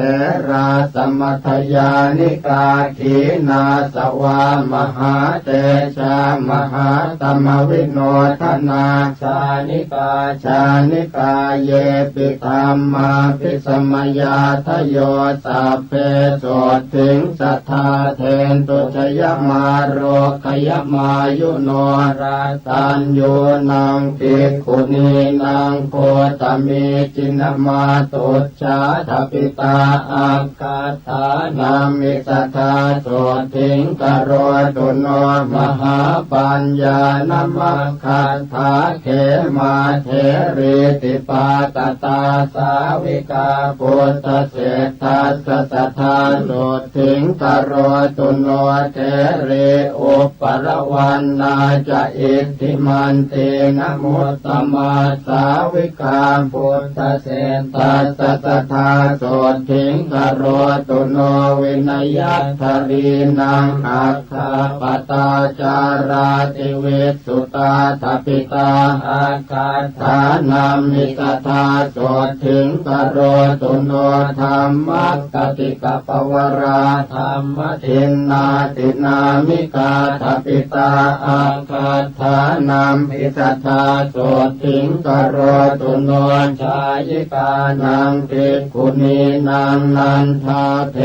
ราสมัทยานิกาขีนาสวามหาเตชามหาตมวิโนทนาชานิกาชานิกาเยปิธรรมาภิสมยาทโยสัพเพโสทิงสัทธาเทนตุชยมาโรคยมายุโนราตัญโยนังภิกขุนีนังโคตมิจินมาตุชาทปิตาอาคาธานามิสัทธาโสทิงกโรตุโนมหาปัญญานมัคคันธาเขมาเถรีติปาตตาสาวิกาปุตตเศรษฐาสัทธาโสทิงกโรตุโนเถรีอุปปรวันนาจะอิทธิมันเตนะโมตตมาสาวิกาปุตตเศรษฐาสัทธาโสทิงกโรตุโนวินัยทารีนังอัคคาปตาจาราติเวสสุตาทปิตาอาคาธานามิสัทธาโสทิงกโรตุโนธรรมกติกปวราธรรมทินนาตินามิกาทปิตาอาคาธานามิสัทธาโสทิงกโรตุโนชายิกานังภิกขุนีนังนันทาเถ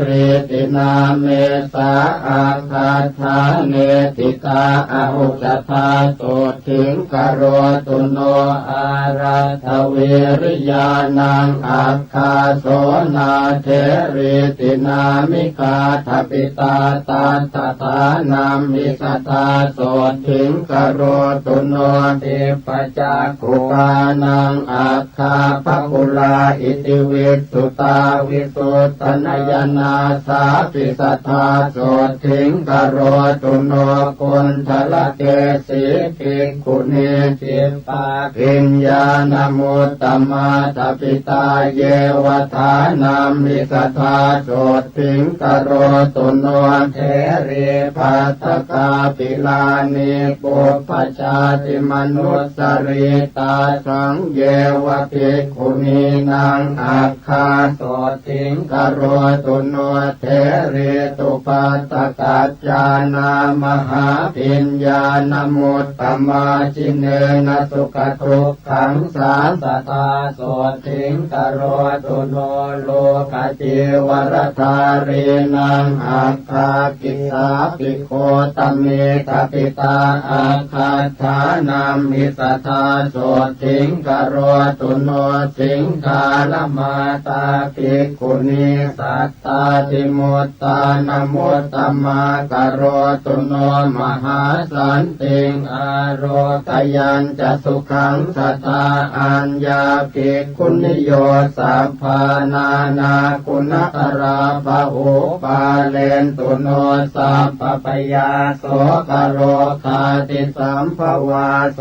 รีตินาเมสาอา คัตถาเนติกาอหุจธาตุถิงกโรตุโนอาราทเวริยานังอัคคาโสนาเทริตินามิกาทปิตาตาตถานามิสตาโสถิงกโรตุโนติปจักขุปานังอัคคาภคุลาอิติวิสุตาวิสุตตนยนาสาปิสัทธาโสถิงกโรตุโนกุณฑลเกสีภิกขุณีจิปปาปิญญาณมุตตมาทปิตาเยวทานามิสัทธาโสถิงกโรตุโนเทรีภัตตกาปิลานิปุปปชาติมนุสสริตาสังเยวภิกขุณีนางอัคคาโสถิงกโรตุโนเทรีตุปัตตกัจจานามหาปิญญาณมุตตมาจิเนนะสุขทุกขังสาสตาโสถิงกโรตุโนโลกจิวรธารีนังอัคคากิสาปิโคตเมตปิตาอัคคาฐานามิสัทธาโสถิงกโรตุโนสิงคาลมาตาภิกขุณีสัตตาติมุตตานมุตตมากโรตุโนมหาสันติงอโรกยัญจะสุขังสัทธาอัญญาภิกขุนิโยสัพพานานาคุณตราภะโอปาเลนตุโนสัพพปยาโสกโรคาติสัมภวาโส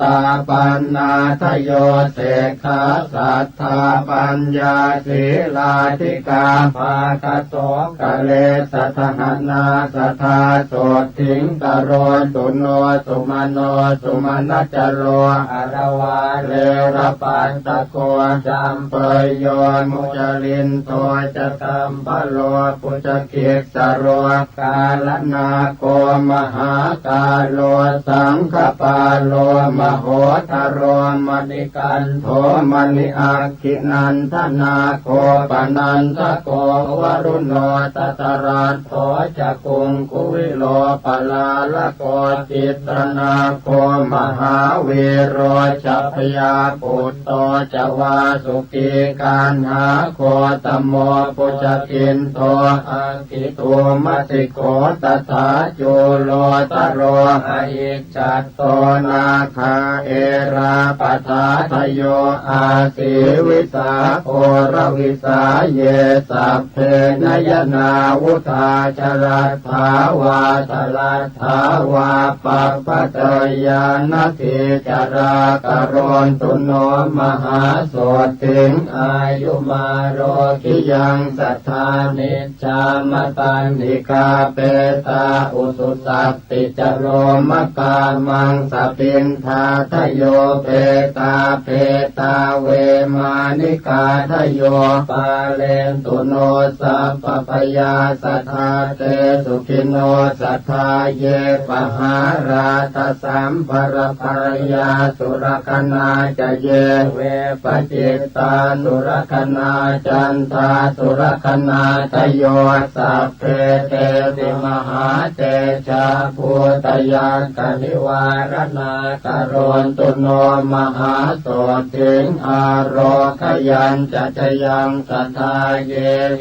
ตาปันนาทโยเสขาสัทธาปัญญาศีลาธิกาภาคโสกะเลสัทหนาสัทธาโสถิงกโรตุโนสุมาโนสุมาณจโรอรวาเลระปันตะโกจัมเปยโยมุจลินโตจะกัมปโลปุจเกสโรกาลนาโกมหากาโลสังฆปาโลมโหทโรมณิกันโทมณิอาคินันทนาโกปนันทโกวรุโนตตรัสโธจะกุงกุวิโลปลาละโกจิตรนาโกมหาเวโรจัพยาปุตโตจะวาสุกีการหาโคตโมปุจกินโตอังคิโตมัติโกตถาจุโลตโรหะอิจัตโตนาคาเอราปทาทโยอาสิวิสาโอรวิสาเยสัพเพนยนาวุธาจรัตถาวาตลัตถาวาปัปปะเตยานาทิจารากรณตุโนมหาโสถิงอายุมาโรกิยังสัทธานิจจามตันติกาเปตาอุสุสัตติจโรมกามังสปินทาทโยเปตาเปตาเวมานิกาทโยปาเลนตุโนสัพพปยาสัทธาเตสุขิโนสัทธาเยปหาราตสัมภรภรยาสุรคนาจะเยเวปจิตตาสุรคนาจันทาสุรคนาทโยสัพเพเตติมหาเตชะภูตยากนิวารณากรณตุโนมหาโสถิงอโรคยัญจะจยังสัทธาเย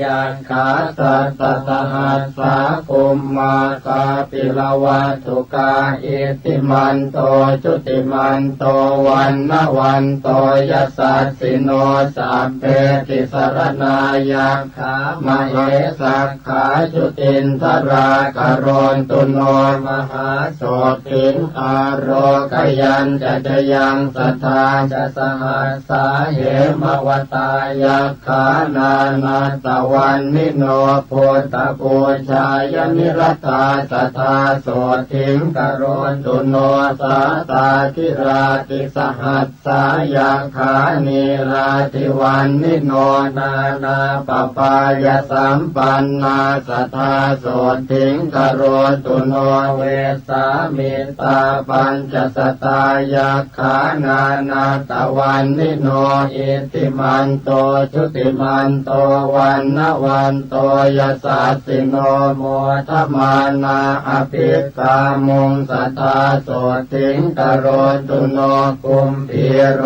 ยันขาสัตตสหัสสาคุมมากาปิลวัตถุกาอิติมันโตจุติมันโตวันนวันโตยัสสะสิโนสัพเพติสรณายัคขามเหสักขาจุตินทรากรณตุโนมหาโสถิงอโรคยัญจะจยังสัทธาจะสหัสสาเหมวตายัคขานานาตวันนิโนโพตปูชายนิรัตตาสัทธาโสถิงกรณตุโนสาตาธิราติสหัสสายัคขานิราธิวันนิโนนานาปปายสัมปันนาสัทธาโสถิงกรณตุโนเวสามิตาปัญจสตายัคขานานาตวันนิโนอิติมันโตจุติมันโตวันนวันโตยัสสะสิโนโม ธมานาอภิกามุงสัทธาโสติงกโรตุโนกุมพีโร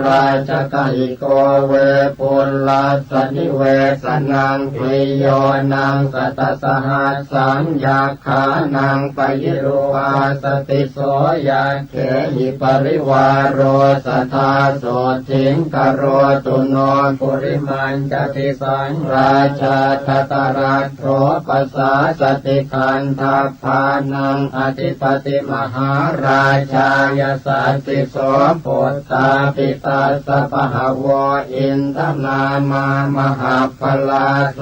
ราชกหิโกเวปุลลาสนิเวสนังปิโยนังสัตสหัสสังยาขานังปยิโรอาสติโสยาเขหิปริวารโรสัทธาโสติงกโรตุโนปุริมันจติสังราชาตตรัตโถปัสสาสติขันธพานังอธิปติมหาราชายสัสติโสปุตตาปิตาสปะหวะอินทนามามหาพลาโส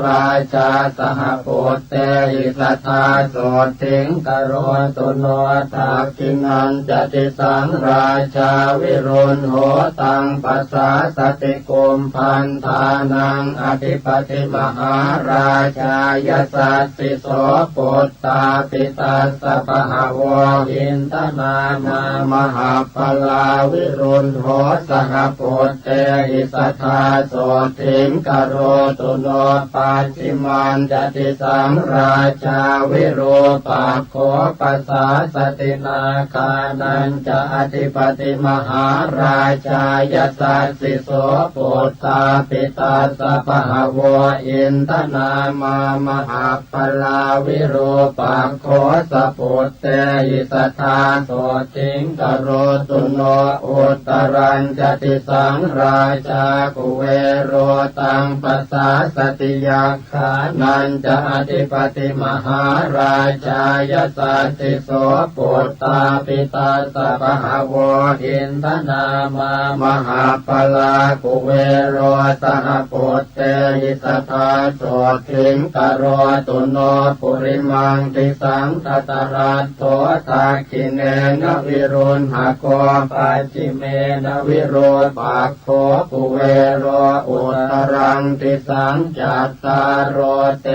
ราชาสหปุตเตหิสัทธาโสติงกโรตุโนทักขินันจติสังราชาวิรุณโหตังปัสสาสติกุมพันธานังอธิปติมหาราชายสัสสิโสปุตตาปิตาสปะหวะอินทนามามหาพลาวิรุณโหสหปุตเตหิสัทธาโสติงกโรตุโนปัจฉิมันจติสังราชาวิโรปักโขปัสสาสตินาคานันจะอธิปติมหาราชายสัสสิโสปุตตาปิตาสปะหวะอินทนามามหาพลาวิโรปักโขสปุตเตหิสัทธาโสติงกโรตุโนอุตตรัญจติสังราชากุเวโรตังปัสสาสติยักขานันจะอธิปติมหาราชายสัสสิโสปุตตาปิตาสปะหวะอินทนามามหาพลากุเวโรสหปุตเตหิสัทธาโสติงกโรตุโนปุริมังติสังตตรัตโถทักขิเนนวิรุณหโกปัจฉิเมนวิโรปักโขกุเวโรอุตตรังติสังจัตตารโรเต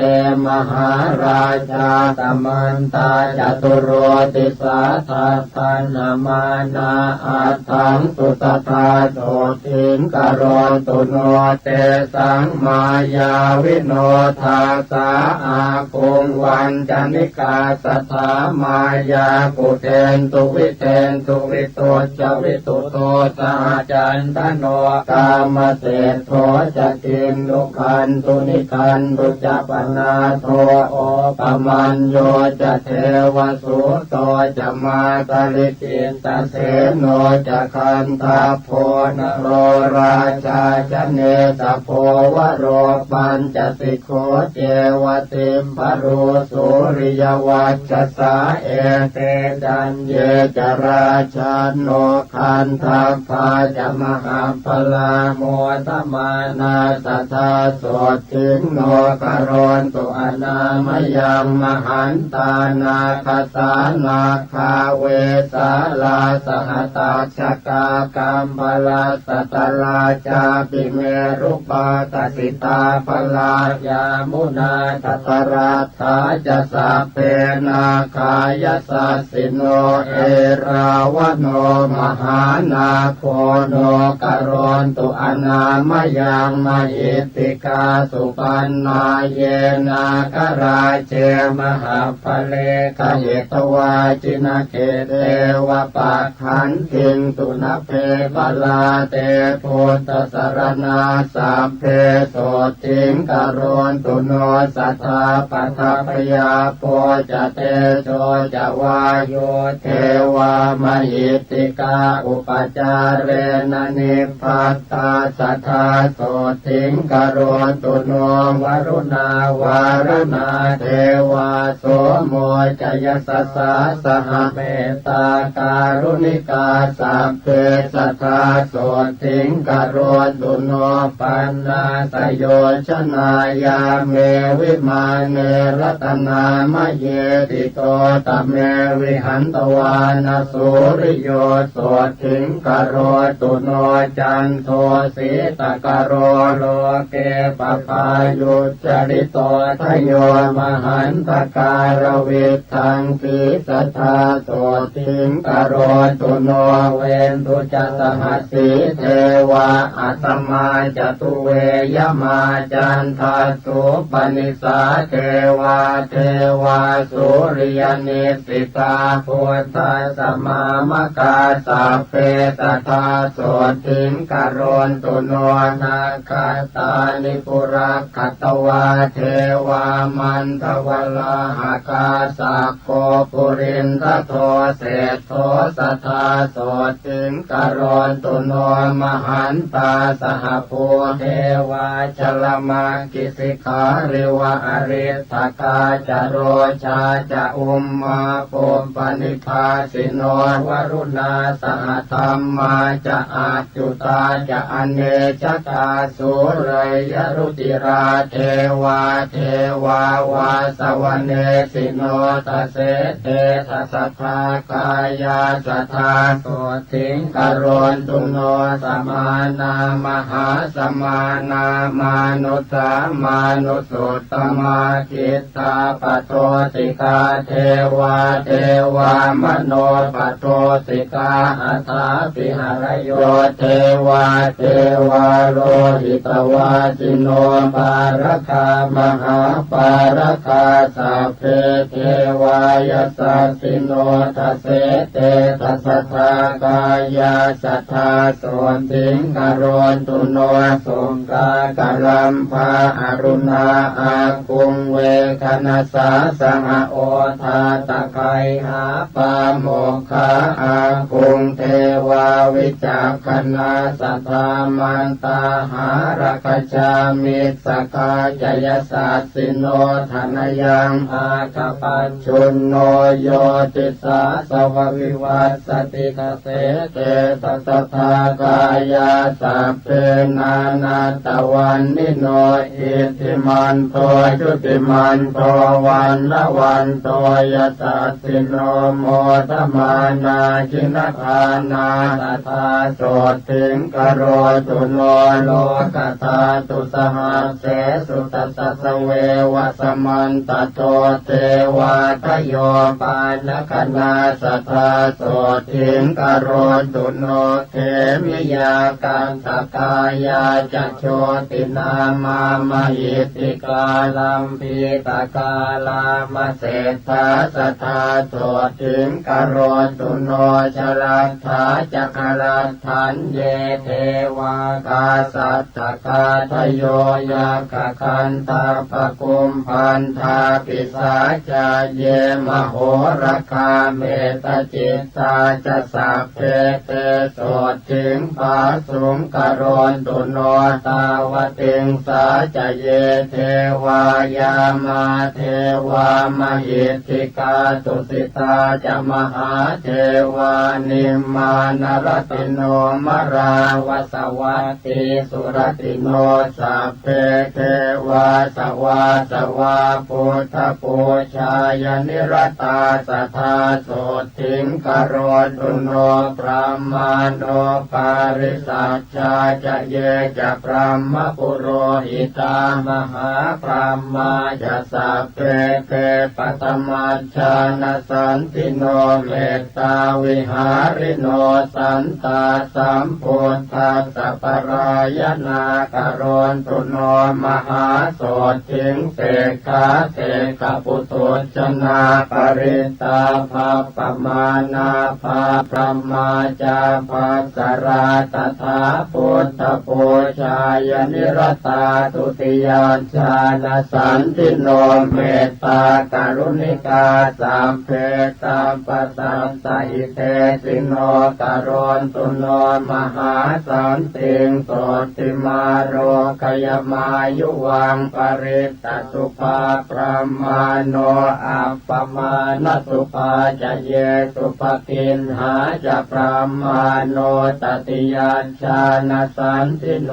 มหาราชาตมันตาจตุโรติสาทัพพนามานาอัตถังสุตตาโสติงกโรตุโนเตสังมายาวิโนทาสาอาคุงวันจันิกาสัทธามายากุเทนตุวิเทนตุวิโตจวิตุโตสหจันทโนกามเศรโทจะกินนุคันตุนิคันตุจะปนาโทโอปมันโยจะเทวสุโตจะมาตลิกินตเสโนจะคันทาโพนโรราชาจะเนตโพวโรปัญจสิกโขเจวติมปรุสุริยวัจสาเอเตจันเยจราชาโนคันทาภาจะมหาพลาโมทมานาสัทธาโสติงโนกโรนตุอานามยังมหันตานาคสานาคาเวสาลาสหตาชกากรรมพลาสตลาจาปิเมรุปาตสิตาพลายามุนาตตราธาจะสัพเพนาคายสัสสิโนเอราวโนมหานาโคโนกโรนตุอานามยังมหิติกาสุปันนาเยนาคราเจมหาภเลขเหตวาจินาเกเตวะปะขันติงตุนเพบาลาเตโพตสรณาสัพเพโสติงกโรนตุโนสัทธาปัทพยาโพจะเตโชจะวาโยเทวามหิติกาอุปจาเรนนิพพัตตาสัทธาโสติงกโรนตุโนวรุณาวารณาเทวาโสโมจยสัสสะสหเมตตาการุณิกาสัพเพสัทธาโสติงกโรนตุโนปันนาสโยชนายาเมวิมาเนรัตนามเยติโตตเมวิหันตวานาสุริโยโสติงกโรตุโนจันโทสีตกโรโลเกปปายุจริโตทโยมหันตการวิทังสีสัทธาโสติงกโรตุโนเวนตุจัสหัสสีเทวาอ หัสมาจตุเวยมาจันทัสสุปนิสาเทวาเทวาสุริยเนสิตาพุทธสมามกาสัพเพตถาโสติงกโรนตุโนนาคาตานิปุรักขตวาเทวามันทวลาหกาสักโกปุรินทโทเศธโทสัทธาโสติงกโรนตุโนมหันตาสหภูเทวาชลมากิสิขาริวะอริทกาจโรชาจะอุมมาปุปนิพาสิโนวรุณาสหธรรมาจะอาจุตาจะอเนชกาสุเรยรุติราเทวาเทวาวาสวเนสิโนตเสเตทัสสะกายาสัทธาโสติงกโรนตุโนสมานามหาสมานามานุสามานุสุตตมาจิตตาปโตติกาเทวาเทวามโนปโตติกาอัฏฐาปิหรโยเทวาเทวาโลหิตวาจิโนปารคามหาปารคาสัพเพเทวายสัสสิโนทัสเสเตทัสสะกายาสัทธาโสติงกโรนตุโนสงกากรัมภาอรุณาอาคุงเวคณสาสหโอทาตะไคหาปาโมคาอาคุงเทวาวิจักขณาสัทธามันตาหารคชามิสกาจยสัสสิโนธนยังอาคปัญชุนโนโยติสาสววิวัสสติกเสเตตัสสะกายาสัพเพนานาตวันนิโนอิติมันโตจุติมันโตวันละวันโตยตัสสิโนโมทมานาจินทานาสัทธาโสติงกโรตุโนโลกตาตุสหัสเสสุตตัสเววสมันตโตเทวาทโยปานคณาสัทธาโสติงกโรตุโนเขมิยากันตกายาจัโชตินามามหิติกาลัมพีตกาลามเศรษฐาสัทธาโสติงกโรตุโนชลัทธาจักรัตถันเยเทวากาสัทธกาทโยยากคันตาปกุมพันธาปิสาจาเยมโหรคาเมตจิตตาจะสัพเพเตโสติงปาสุงกโรนตุโนตาวติงสาจเยเทวายามาเทวามหิทธิกาตุสิตาจะมหาเทวานิมมานรติโนมราวสวัตติสุรติโนสัพเพเทวาสวาสวาพุทธปูชายนิรตาสัทธาโสติงกโรตุโนพระมาโนปาริสัชชาจะเยจะพระมปุโรหิตามหาพระมาจะสัพเพเทปตมัชฌานสันติโนเมตตาวิหาริโนสันตาสัมพุทธัสสะปรายนากโรนตุโนมหาโสติงเสกาเสกปุตุชนาปริตาภาปมานาภาพระมาจาภาสราตถาพุทธปูชายนิรตาตุติยานชาณสันติโนเมตตากรุณิกาสัมเพตาปัสสัสสะอิเตสิโนกโรนตุโนมหาสันติงโสติมาโรกยมายุวังปริตตสุภาพระมาโนอัปปมาณสุภาจะเยสุภกินหาจะพระมาโนตติยานชาณสันติโน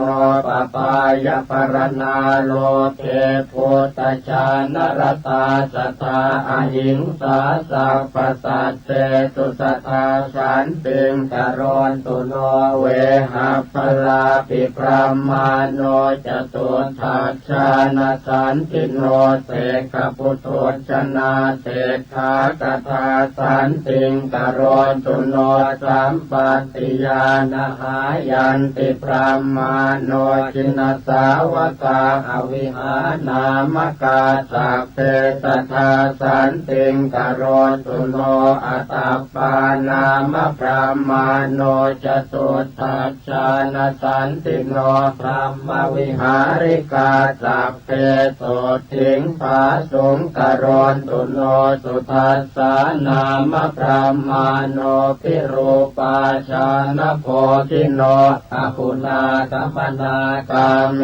ปปายปรณาโลเกพุทธชานรตาสัทธาอหิงสาสัพพสัตเตตุสัทธาสันติงกโรนตุโนเวหะพลาปิพระมาโนจตุทัชชานสันติโนเสกปุถุชนาเสขากทาสันติงกโรนตุโนสัมปัตติยานาหายันติ ติพรหมาโนจินสาวกาอวิหานามกาสัพเพสัทธาสันติงกโรตุโนอัตตปานามพรหมาโนจตุทัชฌานสันติโนพรหมวิหาริกาสัพเพโสทิงภาสุงกโรตุโนสุทัสสานามพรหมาโนปิรูปาชานโพธิโนอภุนากัมปนากาเม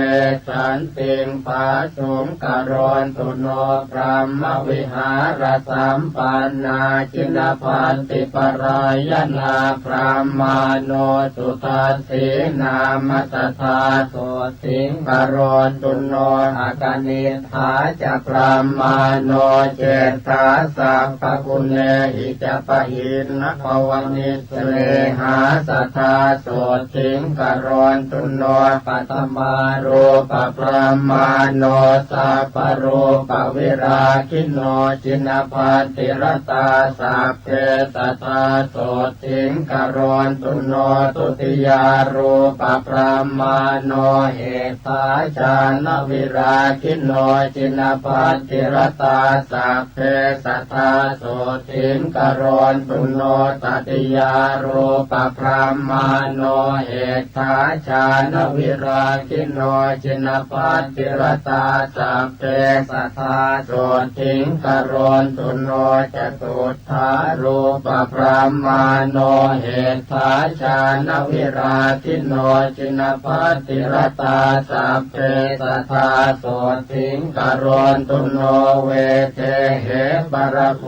สันติงภาสุงกโรตุโนพรหมวิหารสัมปันนาจินพันติปรายนาพรหมาโนสุทัสสีนามสัทธาโสติงกโรตุโนอากานิฐาจะพรหมาโนเจตาสัพพกุเนหิจะปะหินภวนิสเลหาสัทธาโสติงกโรตุโนปัตมารูปพรหมาโนสัพพรูปวิราคิโนจินพันติรตาสัพเพสัทธาโสติงกโรตุโนตุติยารูปพรหมาโนเหตาชานวิราคิโนจินพันติรตาสัพเพสัทธาโสติงกโรตุโนตติยารูปพรหมาโนเหตาชานวิราคิโนจินพันติรตาสัพเพสัทธาโสติงกโรตุโนจตุถารูปพรหมาโนเหตาชานวิราคิโนจินพันติรตาสัพเพสัทธาโสติงกโรตุโนเวเทเหปรโม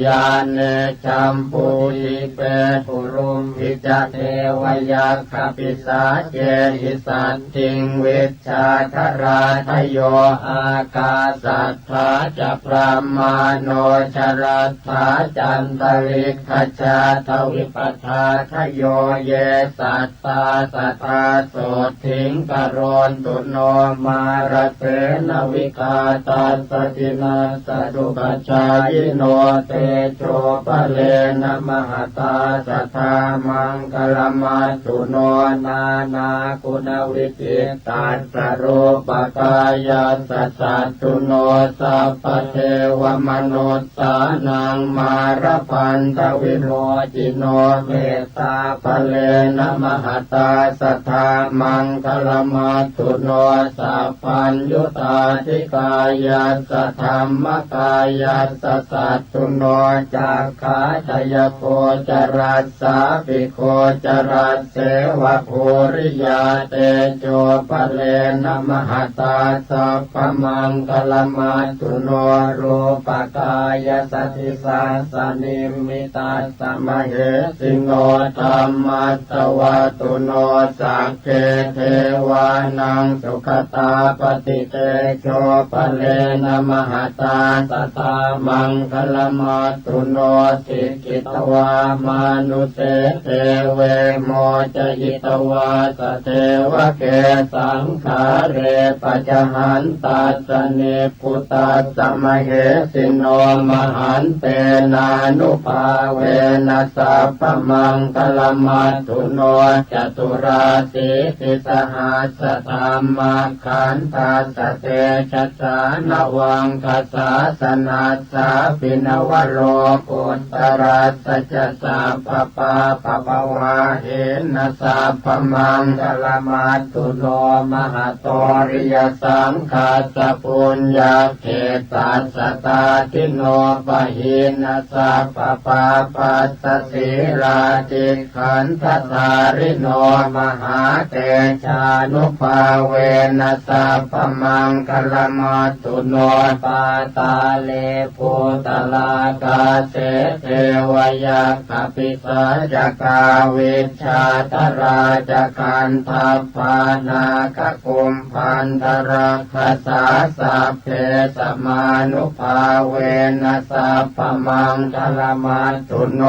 ยานเนจัมปุหิเปปุรุมพิจเทวยัคขปิสาเจหิสัตติงวิชชาธราทโยอากาสัทธาจะพรหมาโนชรัตถาจันตลิกขจาทวิปัฏฐาทโยเยสัตตาสัทธาโสทิงกโรตุโนมารเสนวิกาตัสสตินาสดุปชายโนเตโชปะเลนะมหตาสัทธามังคลมัสสุโนนานาคุณวิจิตตัสสะรูปกายาสัสสะตุโนสัพพเทวมนุสสานังมารพันธวิโมจิโนเมตตาภเลนะมหตาสัทธามังคลมัสสุโนสัพพัญญุตาธิกายาสัทธรรมกายาสัสสะตุโนจักขาทยโคจรัสสาปิโคจรัสเสวะภูริยาเตโจปะเลนะมหตาสัพพมังคลมัสสุโนรูปกายสัทธิสัสสนิมมิตาสมเหสิโนธรรมัสสวะตุโนสักเขเทวานังสุขตาปฏิเตโชปะเลนะมหตาสัทธามังคลมัสสุโนสิกิตวามานุเสเทเวโมจยิตวาสเทวะเกสังขาเรปัจหันตัสสเนพุตตัสสมเหสิโนมหันเตนานุภาเวนัสสัพพมังคลมัสสุโนจตุราสีติสหัสสธรรมขันธัสสะเตชัสสานวังคัสสะสนัสสะปินวโรกุตตรัสสะจะสัพพปาปะปะวาเหนะสัพพมังคลมัสสุโนมหาโตริยสังฆาสปุญญาเขตัสสะตาทิโนปะหินะสัพพปาปัสสะสีราติขันธสาริโนมหาเตชานุภาเวนะสัพพมังคลมัสสุโนปาตาเลภูตลากาเสเทวยัคขปิสาจกาวิชชาตราจคันทัพพานาคกุมพันธรักขสาสัพเพสมานุภาเวนะสัพพมังคลมัสสุโน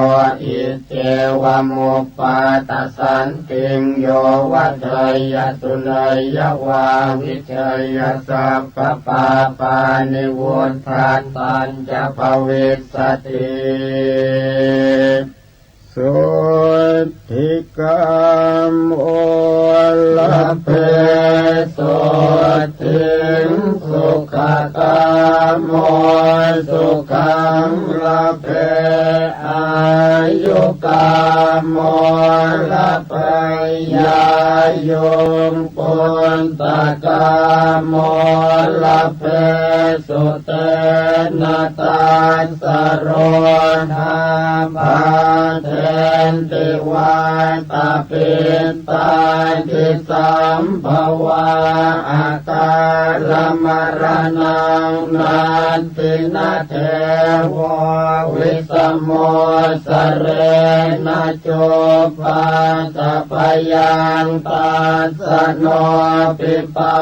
อิเจวะมุปปาตสันติงโยวัฏยสุนัยยวาวิเชยสัพพปาปานิวุฒาตัญจะภวิสติ สุธิกามโอละเพสุทิงสุขกามโมสุขังละเพอายุกามโมละเพยายงปุนตกามโมละเพสุเตนะตัสสะโรธาภาเทนติวาตาปิตาทิสัมภวะอาการมรณังนันตินาเทววิสมโมสเรนะโจปาตปยังตัสสะโนปิปา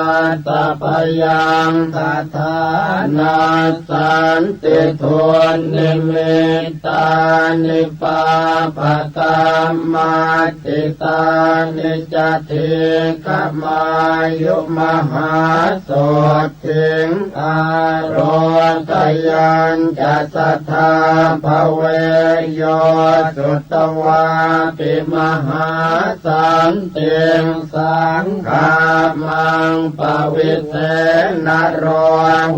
ตปยังตถานาสันติทุนนิมิตตานิปาปะกรรมาติตานิจติขมายุมหาโสติงอารทยันจะสัทธาภเวโยสุตวาปิมหาสันติงสังฆามังปวิเทนโร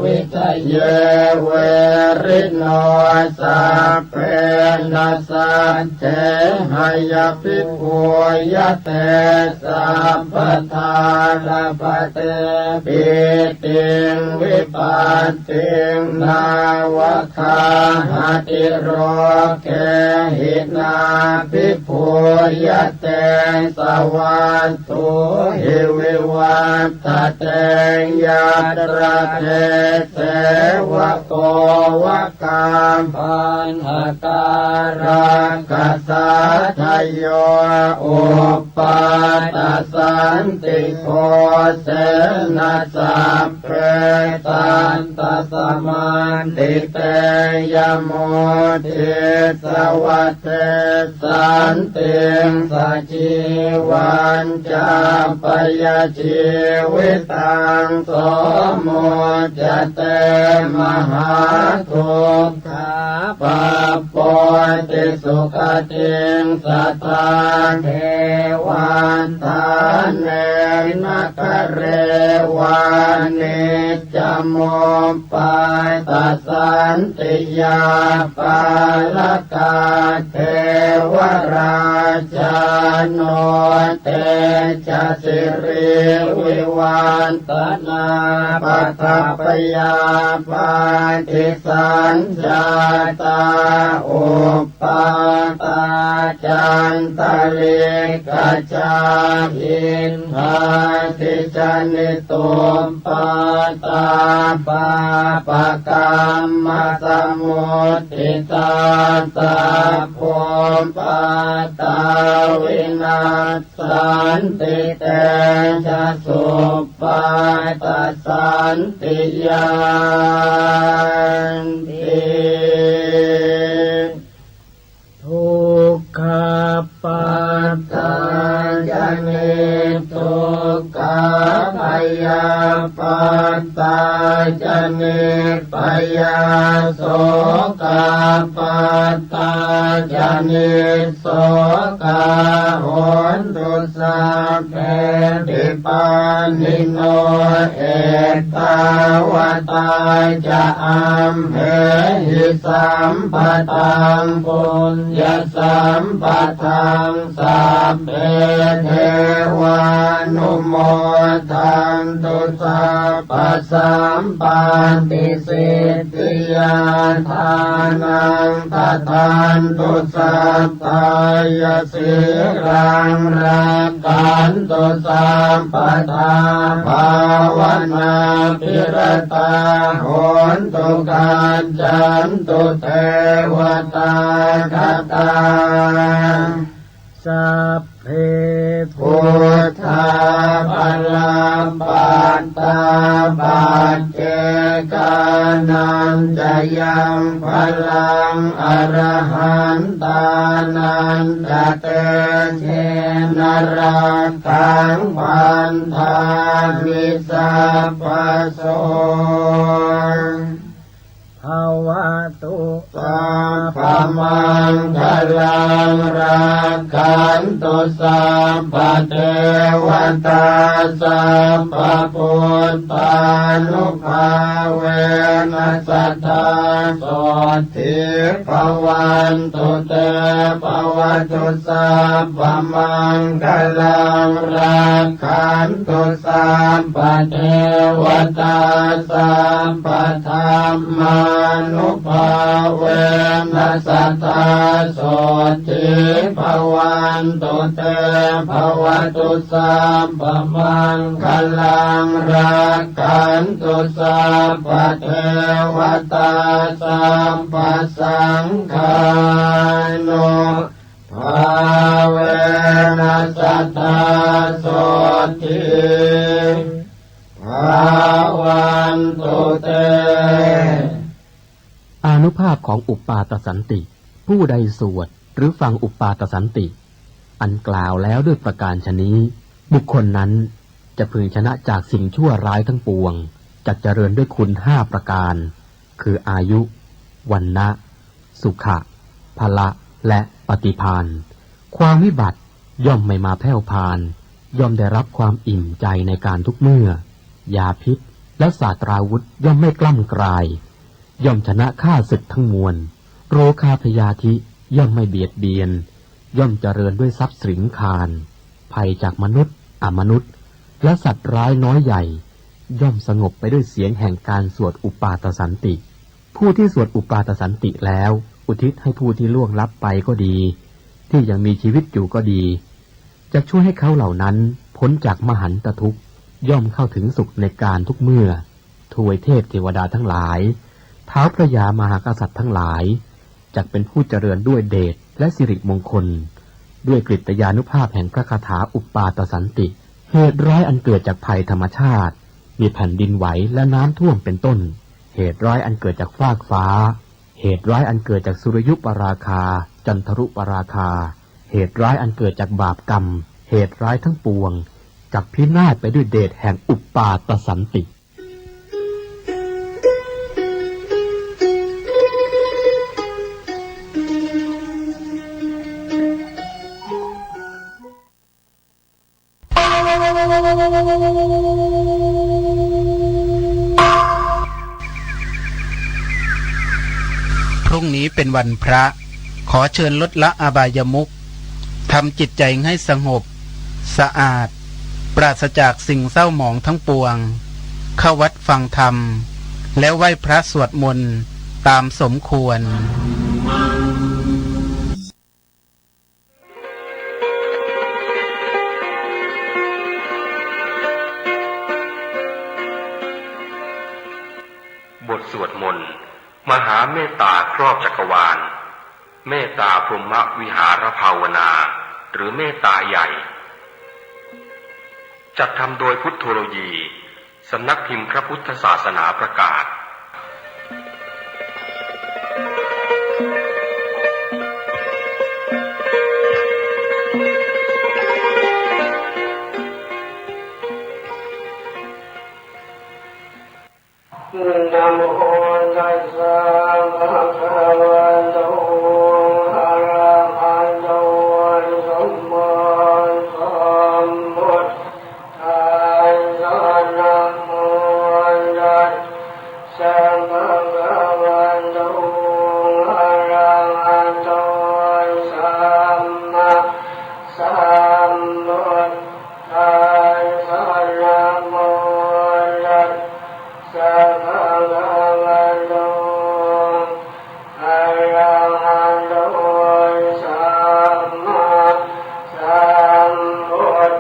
วิทะเยเวริโนสัพเพนัสสัจเจหายภิกขุยะเตสัพพทานาปเตปิติงวิปัสสิงนาวคาหติโรเกหินาภิกขุยะเตสวัสสุหิวิวัตเตยัตระเทเสวะโกวะกามปัญหาการะกัสสะทยโยอุปาตสันติโกเสนะสัพเพตันตสมันติเตยโมทิสวัตเตสันติงสัจจิวันจาปยชีวิตังโสโมจเตมหาทุกขาปะปติสุขติงสัตตาเทวันทานเนนักเรวันนิจโมปาตสันติยาปาลกาเทวราชโนเตจสิริวิวันตนาปัตปยาปาทิสัญญาตาอุปาตาจันตลิกาจาอินหาทิจานิตุมปาตาปาปะกรรมสมุทิตาตาภูมิปาตาวินาสันติเตจะสุปาตสันติยานติทุกขปัตตาจเนทุกขพยาปัตตาจเนพยาโสกปัตตาจเนโสกโหนตุสัพเพติปานิโนเอตาวตาจะอัมเหหิสัมปตังปุญญสัมปทังสัพเพเทวานุโมทันตุสัพพสัมปันติสิทธิยาทานังตถานตุสัพพายสิรังรักขันตุสัมปทาภาวนาภิรตาโหนตุการจันตุเทวตาคตาสัพเพพุทธาภลัมปัตตาปัจเจกานันจะยังพลังอรหันตานันจะเตเชนรักขังพันธามิสัพพโสภวตุสัพ พมังคลังรักขันตุสัพพะเทวตาสัพพะพุทธานุภาเวนัสสัทธาโสติภวันตุเตภวตุสัพพมังคลังรักขันตุสัพพะเทวตาสัพพะธรรมานุภาเวนัสสัทธาโสติภวันตุเตภวตุสัพพมังคลังรักขันตุสัพพะเทวตาสัพพะสังฆานุภาเวนัสสัทธาโสติภวันตุเตอานุภาพของอุปปาตสันติผู้ใดสวดหรือฟังอุปปาตสันติอันกล่าวแล้วด้วยประการชนี้บุคคลนั้นจะพึงชนะจากสิ่งชั่วร้ายทั้งปวงจักเจริญด้วยคุณ5ประการคืออายุวรรณะสุขะพละและปฏิภาณความวิบัติย่อมไม่มาแผ่วพานย่อมได้รับความอิ่มใจในการทุกเมื่อยาพิษและศาสตราวุธย่อมไม่กล้ำกลายย่อมชนะข้าศึกทั้งมวลโรคาพยาธิย่อมไม่เบียดเบียนย่อมเจริญด้วยทรัพย์สินคารภัยจากมนุษย์อมนุษย์และสัตว์ร้ายน้อยใหญ่ย่อมสงบไปด้วยเสียงแห่งการสวดอุปาทสันติผู้ที่สวดอุปาทสันติแล้วอุทิศให้ผู้ที่ล่วงลับไปก็ดีที่ยังมีชีวิตอยู่ก็ดีจะช่วยให้เขาเหล่านั้นพ้นจากมหันตทุกข์ย่อมเข้าถึงสุขในการทุกเมื่อทวยเทพเทวดาทั้งหลายท้าวพระยามหากษัตริย์ทั้งหลายจักเป็นผู้เจริญด้วยเดชและสิริมงคลด้วยกฤตยานุภาพแห่งพระคาถาอุปปาตสันติเหตุร้ายอันเกิดจากภัยธรรมชาติมีแผ่นดินไหวและน้ำท่วมเป็นต้นเหตุร้ายอันเกิดจากฟากฟ้าเหตุร้ายอันเกิดจากสุริยุปราคาจันทรุปราคาเหตุร้ายอันเกิดจากบาปกรรมเหตุร้ายทั้งปวงจักพินาศไปด้วยเดชแห่งอุปปาตสันติพรุ่งนี้เป็นวันพระขอเชิญลดละอบายมุขทำจิตใจให้สงบสะอาดปราศจากสิ่งเศร้าหมองทั้งปวงเข้าวัดฟังธรรมแล้วไหว้พระสวดมนต์ตามสมควรบทสวดมนต์มหาเมตตาครอบจักรวาลเมตตาพรหมวิหารภาวนาหรือเมตตาใหญ่จัดทำโดยพุทโธโลยีสำนักพิมพ์พระพุทธศาสนาประกาศนะโมตัสสะภะคะวะโตอะระหะโตสัมมาสัมพุทธัสสะนะโมตัสสะภะคะวะโตอะระหะโตสัมมาสัมพุทธัสสะนะโมตัสสะภะคะวะโตอะระหะโตสัมมาสัมพุท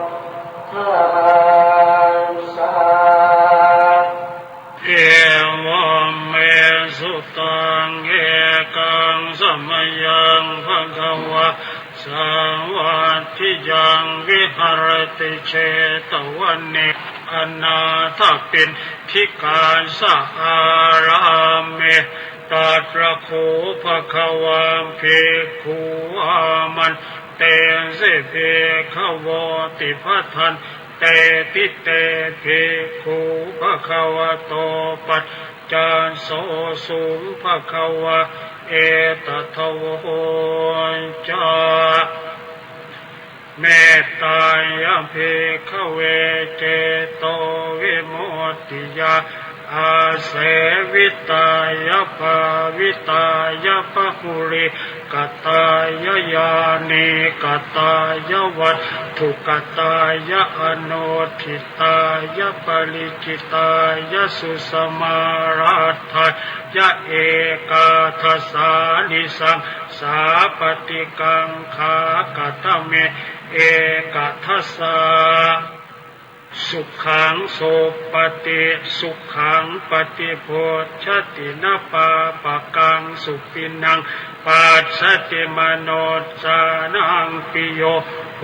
ธัสสะเอวเมสุตังเอกังสมยังภะคะวะสวัสดิยังวิหารติเชตวันเนอนาถปินทิกาสะอารามเมตัตระโคภะคะวะภิกขุอามันเตสิภิกขวติภัทธันต เตติเตภิกขุภควโตปัจจานโสสุภควะเอตทะโวจาเมตตายะภิกขเวเจโตวิมุตติยาอาเสวิตายะภาวิตายะปะหุริกตายะยานิกตายะวัตถุกตายะอโนทิตายะปริจิตายะสุสมารัตถายะเอกาทัสสานิสังสาปฏิกังขากตเมเอกทัสสาสุขังโสปฏิสุขังปฏิโพชตินาปาปะกังสุปินังปัสสติมโนสานังปิโยโห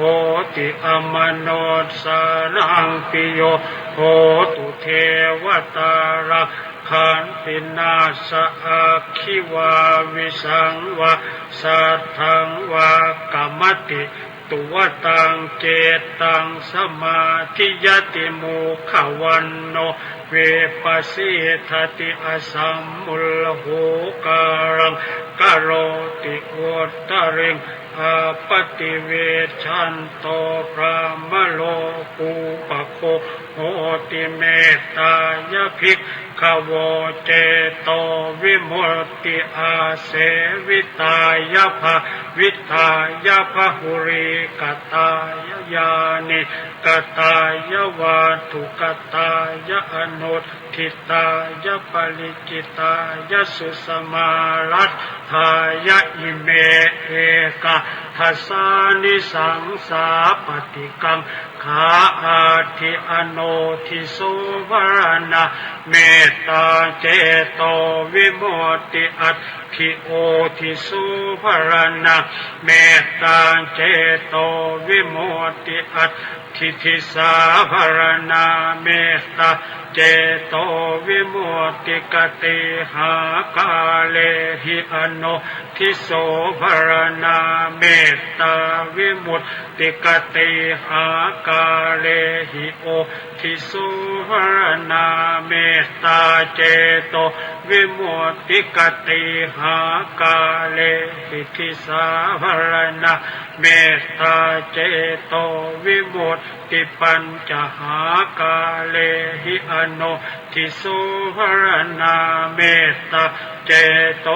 ติอมโนสานังปิโยโหตุเทวตารักขันตินาสะอาคิวาวิสังวะสัทธังวะกัมมติตุวตังเจตังสมาธิยติโมขวันโนเวปัสสิทติอสัมมุลโหการังกโรติอุตตริงอาปฏิเวชันโตพระมโลกุปโคโหติเมตตายะภิกขโวเจโตวิมุตติอาเสวิตายะภาวิตายะภะหุริกตายะยานิกตายะวัตถุกตายะอนุทิตายะปริจิตายะสุสมารัตถายะอิเมเอกทัสสานิสังสาปฏิกังขาอาทิอโนทิโสวรณะเมตตาเจโตวิมุตติอัตถิโอทิโสวรณะเมตตาเจโตวิมุตติอัตถิทิสาวรณะเมตตาเจโตวิมุตติกติหากาเลหิอโนทิโสภรณาเมตตาวิมุตติกติหากาเลหิโอทิโสภรณาเมตตาเจโตวิมุตติกติหากาเลหิทิสาภรณาเมตตาเจโตวิมุตติปัญจหากาเลหิอโนทิโสภรณาเมตตาเจโต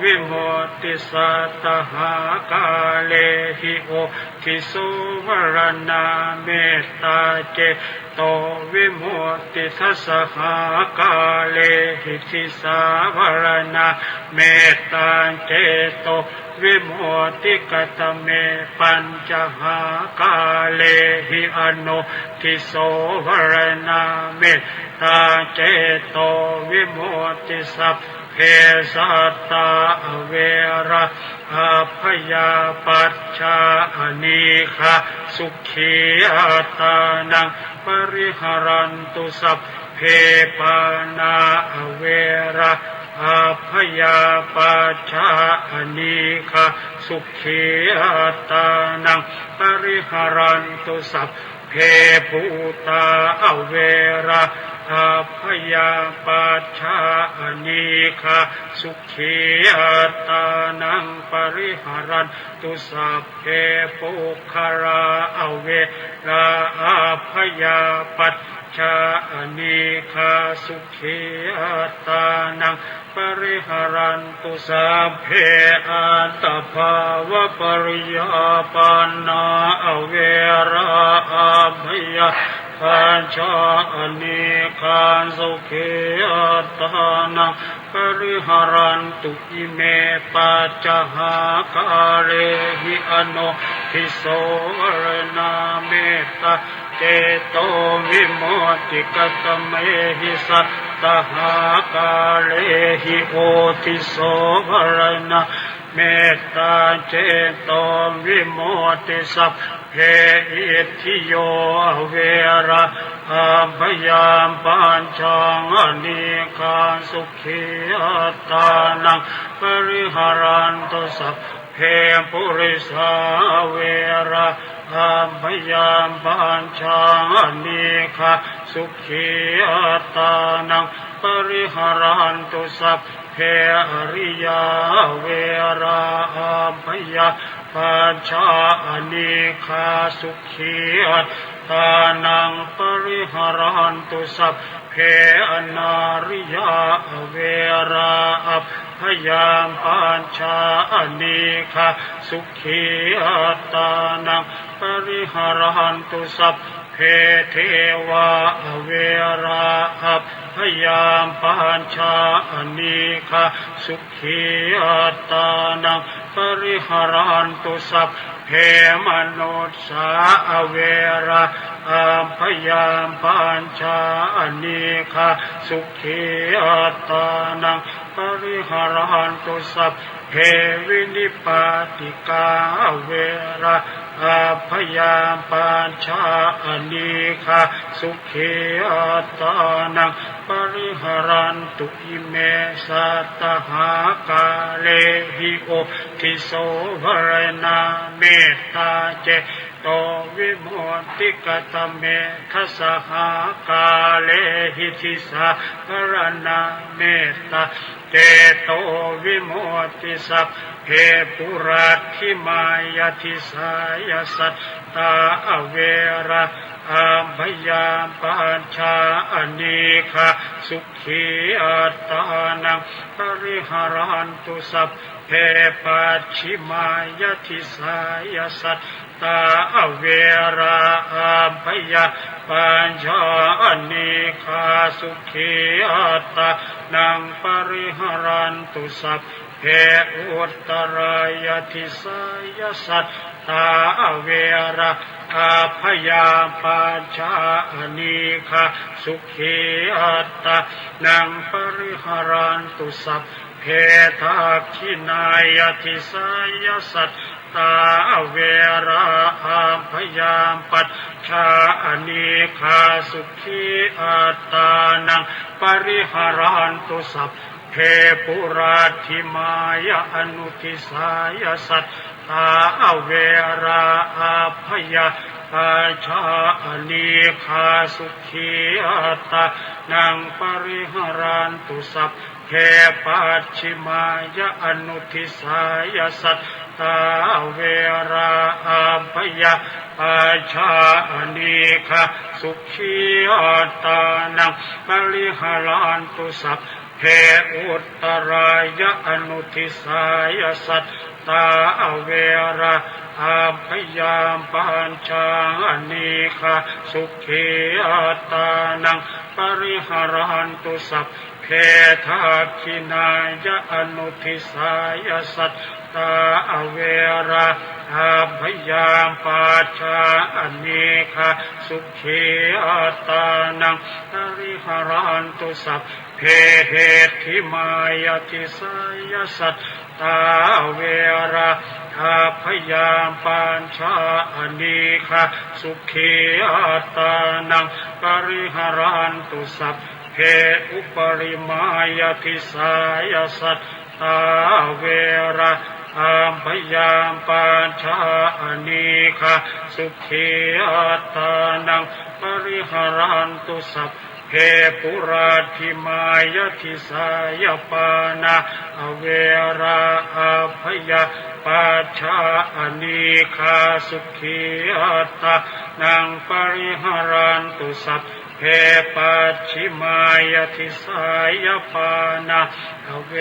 วิมุตติสัตตหากาเลหิโอทิโสภรณาเมตตาเจโตวิมุตติทัสสหากาเลหิทิสาภรณาเมตตาเจโตวิมุตติกตเมปัญจหากาเลหิอโนทิโสภรณาเมตตาเจโตวิมุตติสัพเพสัตตาเวระอัพยาปัชชาอนีฆะสุขีอัตานังปริหารันตุสัพเพปานาเวระอัพยาปัชชาอนีฆะสุขีอัตานังปริหารันตุสัพเพภูตาเวระอัพยาปัชชาอนีฆะสุขีอัตานังปริหารันตุสัพเพปุคาราเวระอัพยาปัชชาอนีฆะสุขีอัตานังปริหารันตุสัพเพอัตตภาวะปริยาปันนาเวระอัพยาปัญชาอนีฆะสุขีอัตานังปริหารันตุอิเมปัจจหากาเลหิอโนทิโสวรณาเมตตาเจโตวิมุตติกตเมหิสัตตหากาเลหิโอทิโสภรณาเมตตาเจโตวิมุตติสัพเพอิทธิโยเวระอัพยามปัญชังอนีฆะสุขีอัตานังปริหารันตุสัพเพปุริสาเวระ อัมพยามปัญชานิฆาสุขีอัตตานังปริหารันตุสัพเพอริยาเวราอัมพยาปัญชานิฆาสุขีอัตตานังปริหารันตุสัพเพอนาริยาเวราอัมพยามปัญชานิฆาสุขีอัตตานังปริหารันตุสัพเพเทวาเวราอัพพยามปัญชานิฆาสุขีอัตตานังปริหารันตุสัพเพมนุสสาเวราอัพพยามปัญชานิฆาสุขีอัตตานังปริหารันตุสัพเพวินิปาติกาเวราอัพพยามปัญชานิฆาสุขีอัตตานังปริหารันตุอิเมสัตตหากาเลหิโอทิโสภรนาเมตตาเจโตวิมุตติกตเมทัสหากาเลหิทิสาภรนาเมตตาเจโตวิมุตติสัพเพปุราธิมายทิสายสัตตาเวราอัมพยามปัญชานิฆาสุขีอัตตานังปริหารันตุสัพเพปัจฉิมายทิสายสัตตาเวราอัมพยาปัญชานิฆาสุขีอัตตานังปริหารันตุสัพเพอุตตรายทิสายสัตตาเวราอัพพยามปัญชานิฆาสุขีอัตตานังปริหารันตุสัพเพทักขินายทิสายสัตตาเวราอัพพยามปัญชานิฆาสุขีอัตตานังปริหารันตุสัพเพปุราธิมายอนุทิสายสัตตาเวราอัพพยาปัญชานิฆาสุขีอัตตานังปริหารันตุสัพเพปัจฉิมายอนุทิสายสัตตาเวราอัพพยาปัญชานิฆาสุขีอัตตานังปริหารันตุสัพเพอุตตรายอนุทิสายสัตตาเวราอัพพยามปัญชานิฆาสุขีอัตตานังปริหารันตุสัพเพทักขินายอนุทิสายสัตตาเวราอัพพยามปัญชานิฆาสุขีอัตตานังปริหารันตุสัพเพเหติมายทิสายสัตตาเวราอัพพยามปัญชานิฆาสุขีอัตตานังปริหารันตุสัพเพอุปริมายทิสายสัตตาเวราอัพพยามปัญชานิฆาสุขีอัตตานังปริหารันตุสัพเพปุราธิมายทิสายปานาเวราอัพพยาปัญชานิฆาสุขีอัตตานังปริหารันตุสัพเพปัจฉิมายทิสายปานาเว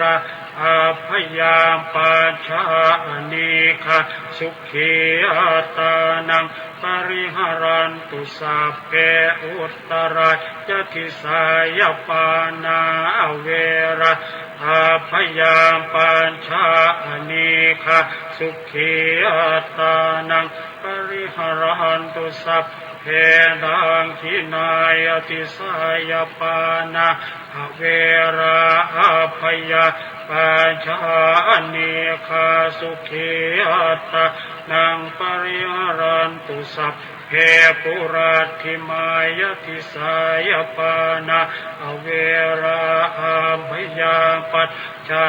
ราอัพพยามปัญชานิฆาสุขีอัตตานังปริหารันตุสัพเพอุตตรายทิสายปานาเวราอัพพยามปัญชานิฆาสุขีอัตตานังปริหารันตุสัพเพดังขินายทิสายปานาเวราอัพพยาปัญชานิฆาสุขีอัตตานังปริหารันตุสัพเพปุราธิมายทิสายปานาเวราอัพพยาปัญชา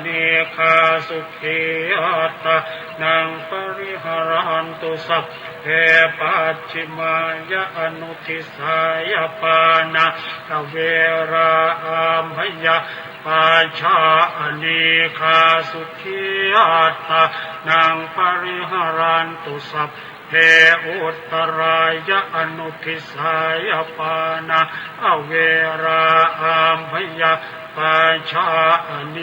นิฆาสุขีอัตตา นังปริหารันตุสัพเพปัจฉิมายะอนุทิสายปานะเวราอัมพยาปัจฉาอเนคาสุขีอัตตานังปริหารันตุสัพเพอุตตรายะอนุทิสายปานะเวราอัมพยาปัจฉาอเน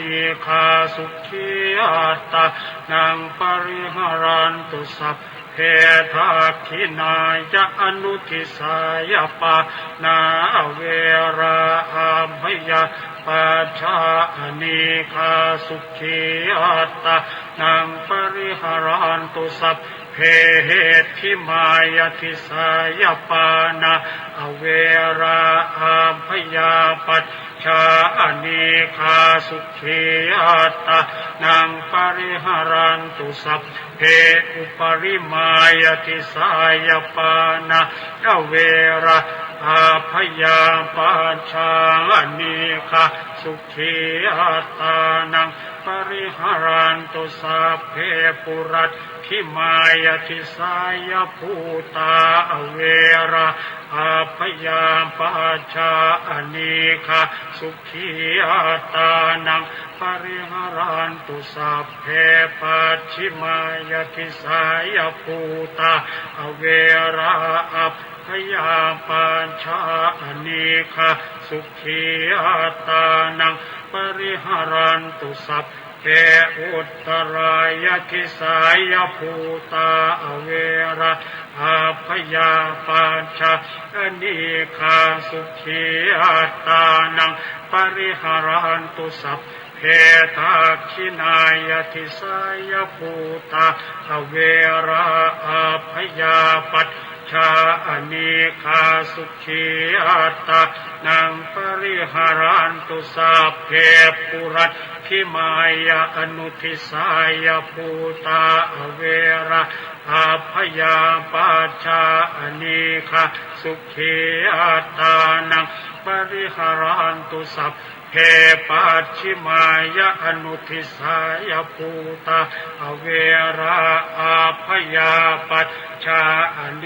คาสุขีอัตตานังปริหารันตุสัพเพทักขินายะอนุทิสายปานาเวราอัมพยาปัจฉาอเนคาสุขีอัตตานังปริหารันตุสัพเพทิมายะทิสายปานะเวราอัมพยาปัจฉาอเนคาสุขีอัตตานังปริหารันตุสัพเพอุปริมายะทิสายปานะเวราอาพยาปัจฉาอเนคาสุขีอัตตานังปริหารันตุสัพเพปุรัตถิมายะทิสายภูตาเวราอาพยาปัจฉาอเนคาสุขีอัตตานังปริหารันตุสัพเพปัจฉิมายะทิสายภูตาเวราอาพยาปัจฉาอเนคาสุขีอัตตานังปริหารันตุสัพเพอุตตรายะทิสายภูตาเวราอาพยาปัจฉาอเนคาสุขีอัตตานังปริหารันตุสัพเพทักขินายะทิสายภูตาเวราอาพยาปัจฉาอเนคาสุขีอัตตานังปริหารันตุสัพเพปุรัตถิมายะอนุทิสายภูตาเวราอาพยาปัจฉาอเนคาสุขีอัตตานังปริหารันตุสัพเพปัจฉิมายะอนุทิสายภูตาเวราอาพยาปัจฉาอเน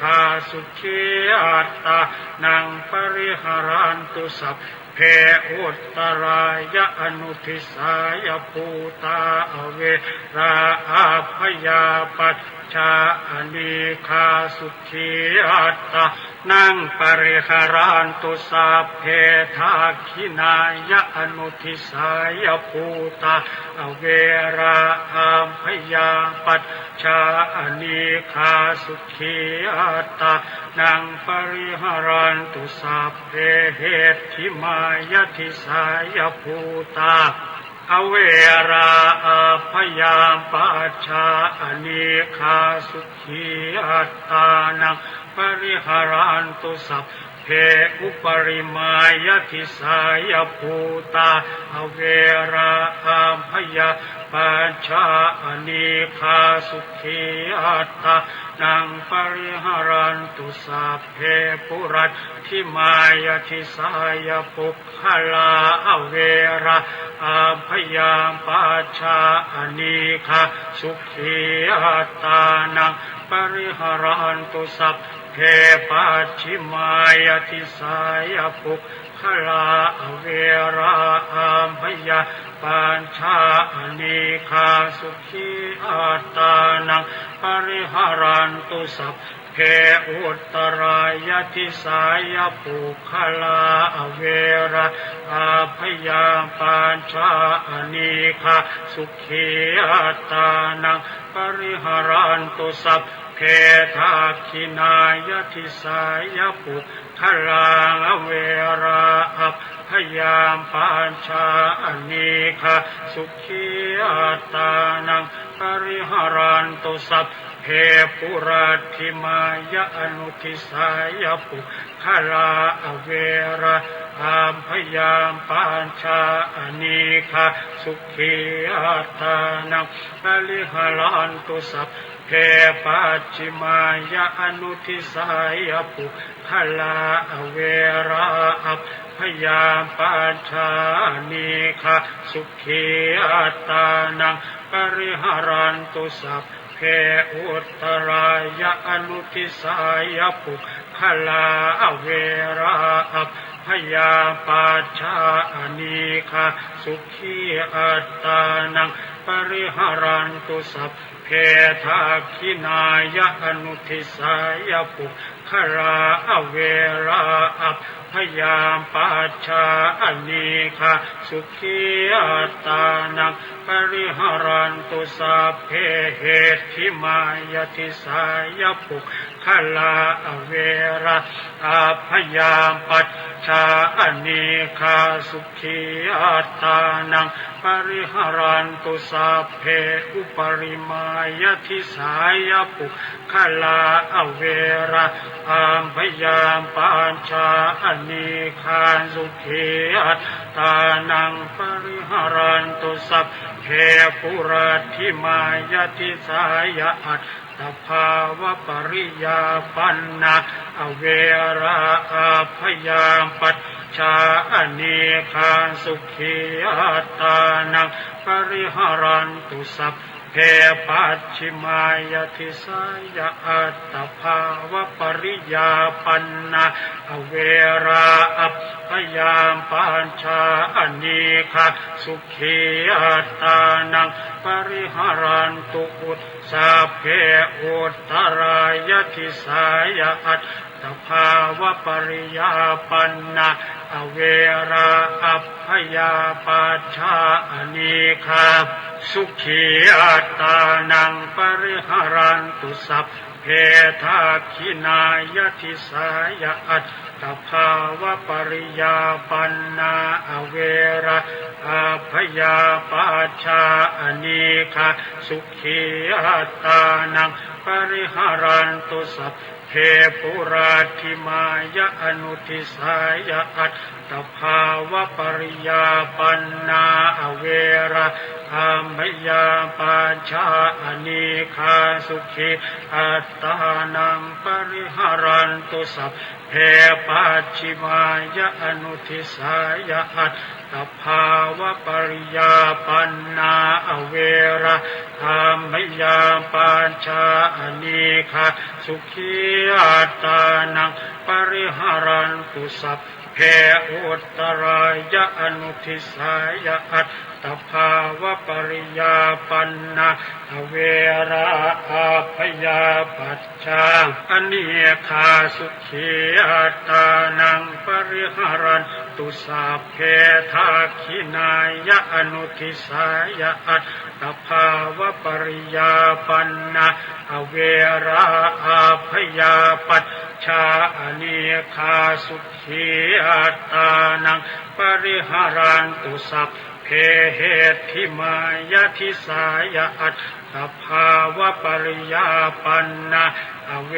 คาสุขีอัตตานังปริหารันตุสัพเพอุตตรายะอนุทิสายภูตาเวราอาพยาปัจฉาอเนคาสุขีอัตตานังปริหารันตุสัพเพทักขินายะอนุทิสายภูตาเวราอัมพยาปัจฉาอเนคาสุขีอัตตานังปริหารันตุสัพเพทิมายะทิสายภูตาเวราอาพยาปัจฉาอเนคาสุขีอัตตานังปริหารันตุสัพเพอุปริมายะทิสายภูตาเวราอัมพยาปัจฉาอเนคาสุขีอัตตานังปริหารันตุสัพเพปุรัตถิมายะทิสายภูคลาเวราอัมพยาปัจฉาอเนคาสุขีอัตตานังปริหารันตุสัพเพปัจฉิมายะทิสายภูคลาเวราอัมพยาปัจฉาอเนคาสุขีอัตตานังปริหารันตุสัพเพอุตตรายะทิสายภูคลาเวราอาพยาปัจฉาอเนคาสุขีอัตตานังปริหารันตุสัพเพทักขินายะทิสายภูคลาเวราอัพพยาปัจฉาอเนคาสุขีอัตตานังปริหารันตุสัพเพปุรัตถิมายะอนุทิสายภูคลาเวราอัมพยาปัจฉาอเนคาสุขีอัตตานังปริหารันตุสัพเพปัจฉิมายะอนุทิสายภูคลาเวราอัพพยาปัจฉาอเนคาสุขีอัตตานังป ปริหารันตุสัพเพอุตตรายะอนุทิสายะปุคลาเวราอัพพยาปาชาอนีคาสุขีอัตตานังปริหารันตุสัพเพทักขินายะอนุทิสายะปุคลาเวราอัพพยาปาชาอนีคาสุขีอัตตานังปริหารันตุสัพเพเหติมายติสายะปุคลาเวราอัพพยาปัจชาอนีคาสุขีอัตตานังปริหารันตุสัพเพอุปริมายติสายะปุคลาเวราอัพพยาปัจชาอนีคาสุขีอัตตานังปริหารันตุสัพเพปุราธิมายติสายะอัตตภาวะปริยาปันนาเวราอัพพยาปัจชาอนีคาสุขีอัตตานังปริหารันตุสัพเพปัจฉิมายติสายะอัตตภาวะปริยาปันนาเวราอัพพยาปัญชาอนีคาสุขีอัตตานังปริหารันตุอุตสัพเพอุตตรายติสายะอัตตภาวะปริยาปันนาเวราอัพพยาปัจชาอนีคาสุขีอัตตานังปริหารันตุสัพเพทักขินายติสายะอัตตภาวะปริยาปันนาเวราอัพพยาปัจชาอนีคาสุขีอัตตานังปริหารันตุสัพเพปุราธิมายะอนุทิสายะอัตตภาวะปริยาปันนาเวราอัพพยาปัจชาอนีคาสุขีอัตตานังปริหารันตุสัพเพปัจฉิมายะอนุทิสายะอัตตภาวะปริยาปันนาเวราอัพพยาปัจชาอนีคาสุขีอัตตานังปริหารันตุสัพเพอุตตรายะอนุทิสายะอัตตภาวะปริยาปันนาเวราอัพพยาปัจชาอนีคาสุขีอัตตานังปริหารันตุสัพเพทักขินายะอนุทิสายะอัตตภาวะปริยาปันนาเวราอัพพยาปัจชาอนีคาสุขีอัตตานังปริหารันตุสัพเพเหติมายติสายะอัตตภาวะปริยาปันนาเว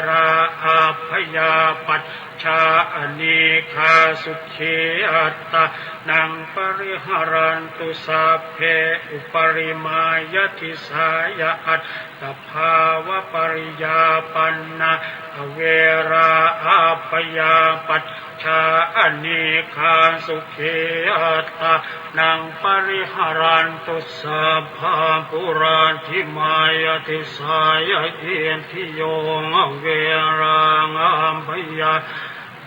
ราอัพพยาปัจชาอนีคาสุขีอัตตานังปริหารันตุสัพเพอุปริมายติสายะอัตตภาวะปริยาปันนาเวราอัพพยาปัจชาอนีคาสุขีอัตตานังปริหารันตุสัพพะปุราธิมายติสายะเอียนทิโยเวราอัพพยา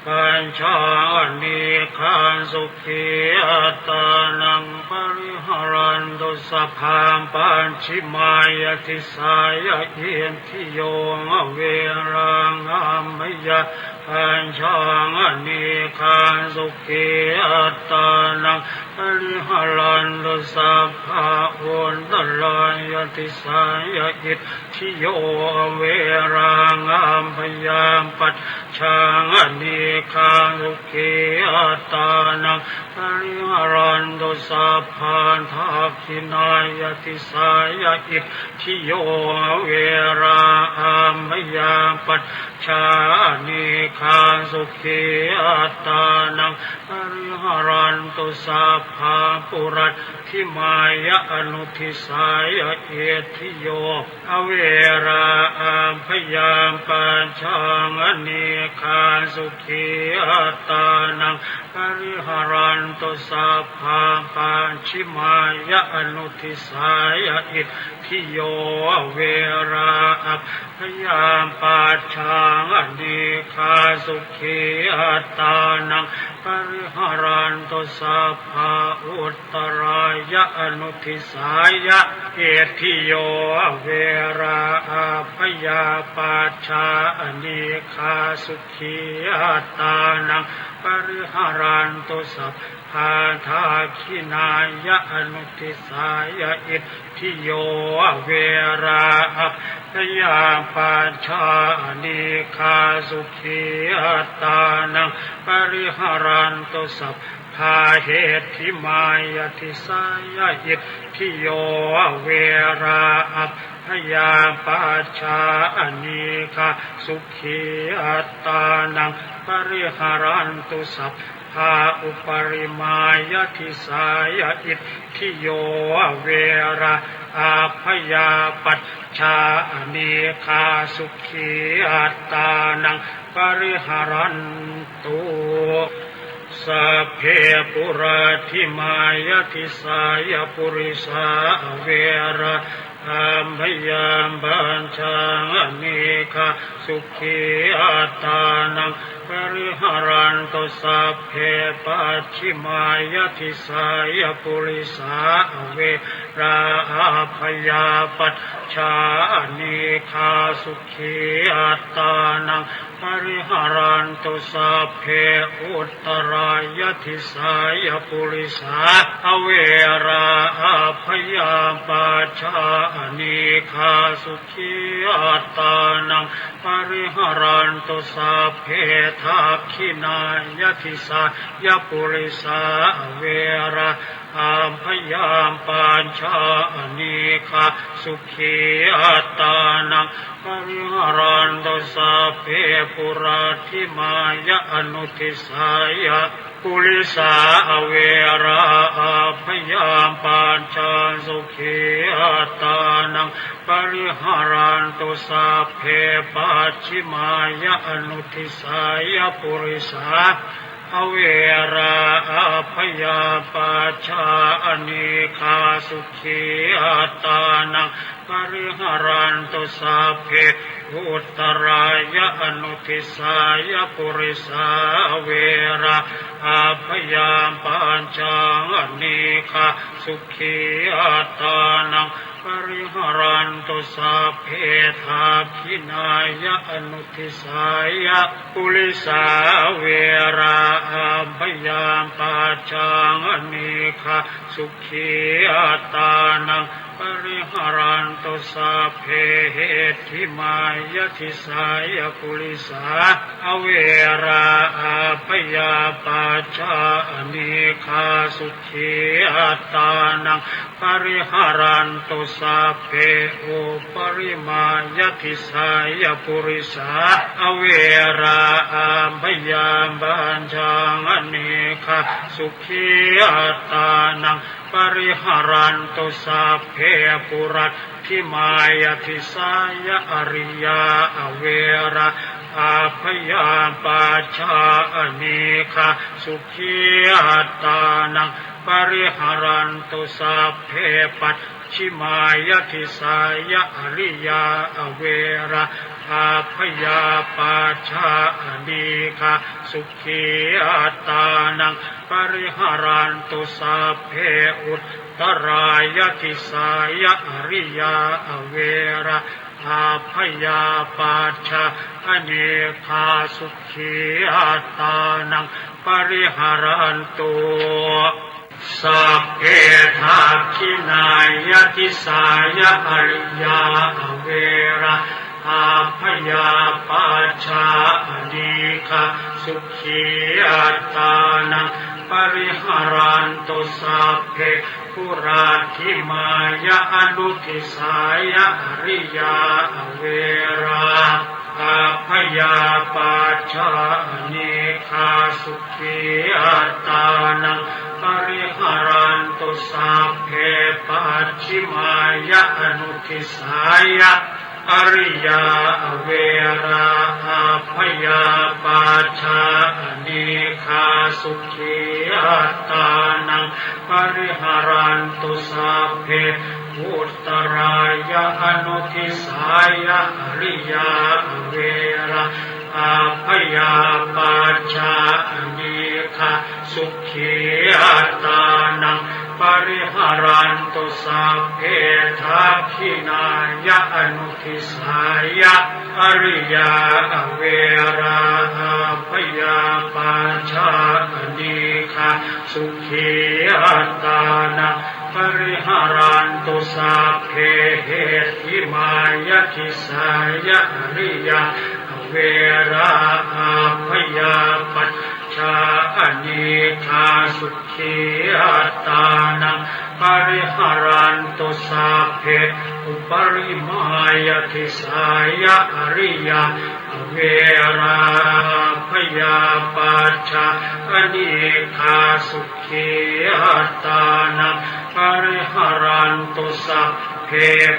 ปัญชาอนีคาสุขีอัตตานังปริหารันตุสัพพะปัญชิมายติสายะเอียนทิโยเวราอัพพยาปัญชาอนีคาสุขีอัตตานังปริหารันตุสัพพะอุตตรายติสายะอิทธิโยเวราอัพพยาปัจชาอนีคาสุขีอัตตานังปริหารันตุสัพพะทักขินายติสายะอิทธิโยเวราอัพพยาปัจชาอนีคาสุขีอัตตานังปริหารันตุสัพพะปุราธิมายะอนุทิสายะเอทิโยเวราอัพพยาปัญชาอนีคาสุขีอัตตานังป ริหารันตุสัพพะปัญชิมายะอนุทิสายะอิทธิโยเวราอัพพยามปัจฉาอเนคาสุขีอัตตานังปริหารันตุสัพพะอุตตรายะอนุทิสายะอิทธิโยเวราอัพพยาปัจฉาอเนคาสุขีอัตตานังปริหารันตุสัพพะทาคินายะอนุทิสายะอิทธิโยเวราอัพพยาปัจฉาอเนคาสุขีอัตตานังปริหารันตุสัพพะเหติมายติสายะอิทธิโยเวราอัพพยาปัจฉาอเนคาสุขีอัตตานังปริหารันตุสัพพะอุปริมายติสายะอิทธิโยเวราอัพพยาปัจฉาอเนคาสุขีอัตตานังปริหารันตุสัพเพปุราธิมายติสายะปุริสาเวราอัมพยามบัญชาอเนคาสุขีอัตตานังปริหารันตุสัพเพปัจฉิมายติสายะปุริสาเวราอัพพยาปัจฉาอเนคาสุขีอัตตานังปริหารันตุสัพเพอุตตรายติสายะปุริสาเวราอัพพยาปัจฉาอเนคาสุขีอัตตานังปริหารันตุสัพเพทักขินายติสายะปุริสาเวราอัพพยาปัญชาอเนคาสุขีอัตตานังปริหารันตุสัพเพปุราธิมายะอนุทิสายะปุริสาเวราอัพพยาปัญชาสุขีอัตตานังปริหารันตุสัพเพปัจฉิมายะอนุทิสายะปุริสาเวราอัพพยาปัจฉาอเนคาสุขีอัตตานังปริหารันตุสัพเพอุตตรายะอนุทิสายะปุริสาเวราอัพพยาปัญชาอเนคาสุขีอัตตานังปริหารันตุสัพเพทักขินายะอนุทิสายะปุริสาเวราอัพพยาปัจฉาอเนคาสุขีอัตตานังปริหารันตุสัพเพเหติมายติสายะปุริสาเวราอัพพยาปัจฉาอเนคาสุขีอัตตานังปริหารันตุสัพเพอุปริมายติสายะปุริสาเวราอัพพยาปัญชาอเนคาสุขีอัตตานังปริหารันตุสัพเพปุรัตถิมายติสายะอริยาเวราอัพพยาปัจฉาอเนคาสุขีอัตตานังปริหารันตุสัพเพปัจฉิมายติสายะอริยาเวราอัพพยาปัจฉาอเนคาสุขีอัตตานังปริหารันตุสัพเพอุตตรายติสายะอริยาเวราอัพพยาปัจฉาอเนคาสุขีอัตตานังปริหารันตุสัพเพทักขินายติสายะอริยาเวราอัพพยาปัจฉาอเนคาสุขีอัตตานังปริหารันตุสัพเพปุราธิมายะอนุทิสายะอริยาเวราอัพพยาปัจฉาอเนคาสุขีอัตตานังปริหารันตุสัพเพปัจฉิมายะอนุทิสายะ อริยาเวราอาพยาปาชานิคาสุขีอัตตานังปริหารันตุสัพเพพุทธรายะอนุทิสายะอริยาเวราอาพยาปาชานิคาสุขีอัตตานังปริหารันตุสัพเพทักขินายะอนุทิสายะอริยาเวราพยาปาชานิคาสุขีอัตตานังปริหารันตุสัพเพเหติมายะทิสายะอริยาเวราพยาปัจชานิคาสุขีอัตตานังปริหารันตุสัพเพอุปริมายทิสายะอริยาเวราพยาปัจชานิคาสุขีอัตตานังปริหารันตุสัพเพ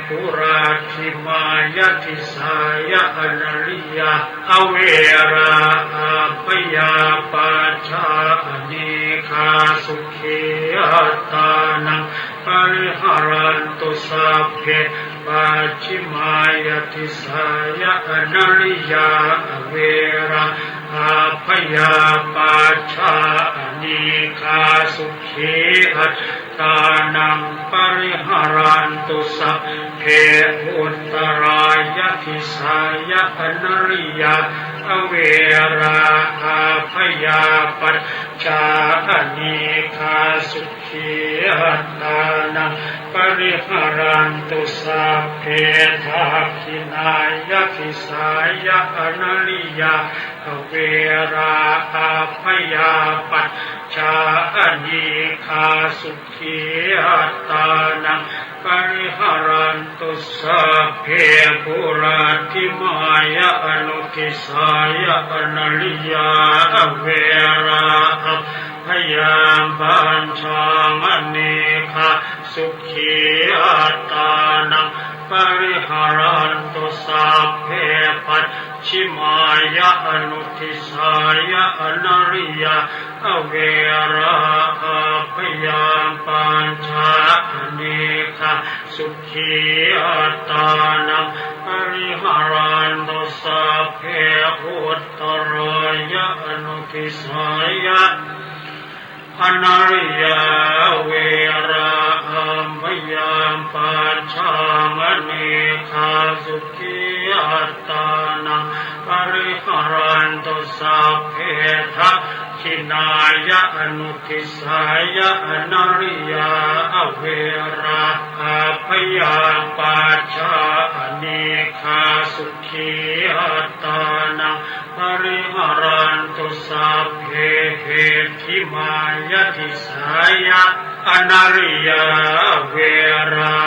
ปุราชิมายทิสายะอริยาเวราพยาปัจชานิคาสุขีอัตตานังปริหารันตุสัพเพปัจฉิมายทิสายะอริยาเวราพยาปัจชานิคาสุขีอัตตานังปริหารันตุสัพเพอุตตรายทิสายะอริยาเวราพยาปัจชานิคาสุขีอัตตานังปริหารันตุสัพเพทักขินายทิสายะอริยาเวราพยาปัจชานิคาสุขีอัตตานังปริหารันตุสัพเพปุราทิมายะอนุทิสายะอริยาเวราพยาปัญชามณิคาสุขีอัตตานังปริหารันตุสัพเพปัจฉิมายะอนุทิสายะอริยาเวราพยาปัญชานิคาสุขีอัตตานังปริหารันตุสัพเพอุตตรายะอนุทิสายะอริยาเวราพยาปัญชามณิคาสุขีอัตตานังปริหารันตุสัพเพทักขินายะอนุทิสายะอริยาเวราพยาปัจชานิคาสุขีอัตตานังปริหารันตุสัพเพเหติมายทิสายะอริยาเวรา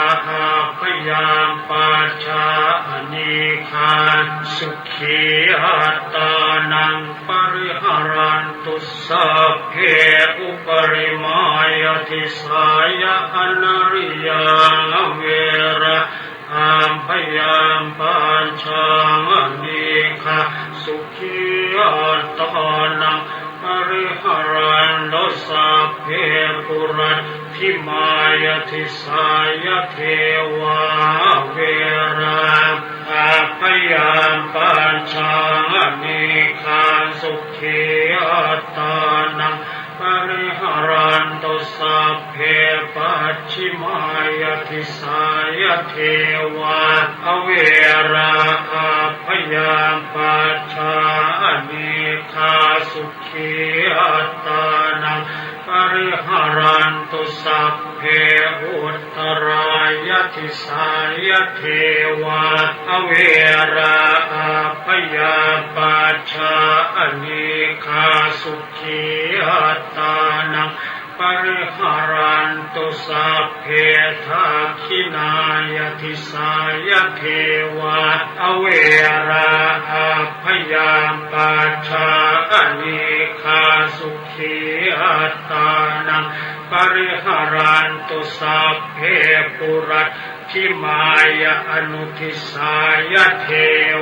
พยาปัจชานิคาสุขีอัตตานังปริหารันตุสัพเพอุปริมายทิสายะอริยาเวราพยาปัญชานิคาสุขีอัตตานังปริหารันตุสัพเพปุราทิมายทิสายะเทวาเวราพยาปัญชานิคาสุขีอัตตานังปริหารันตุสัพเพปัจฉิมายทิสายะเทวาเวราพยาปัจชานิคาสุขีอัตตานังปริหารันตุสัพเพอุตตรายทิสายะเทวาเวราพยาปัจชานิคาสุขีอัตตานังปริหารันตุสัพเพทักขินายทิสายะเทวาเวราพยาปัจชานิคาสุขีอัตตานังป ปริหารันตุสัพเพปุรัตถิมายะอนุทิสายะเท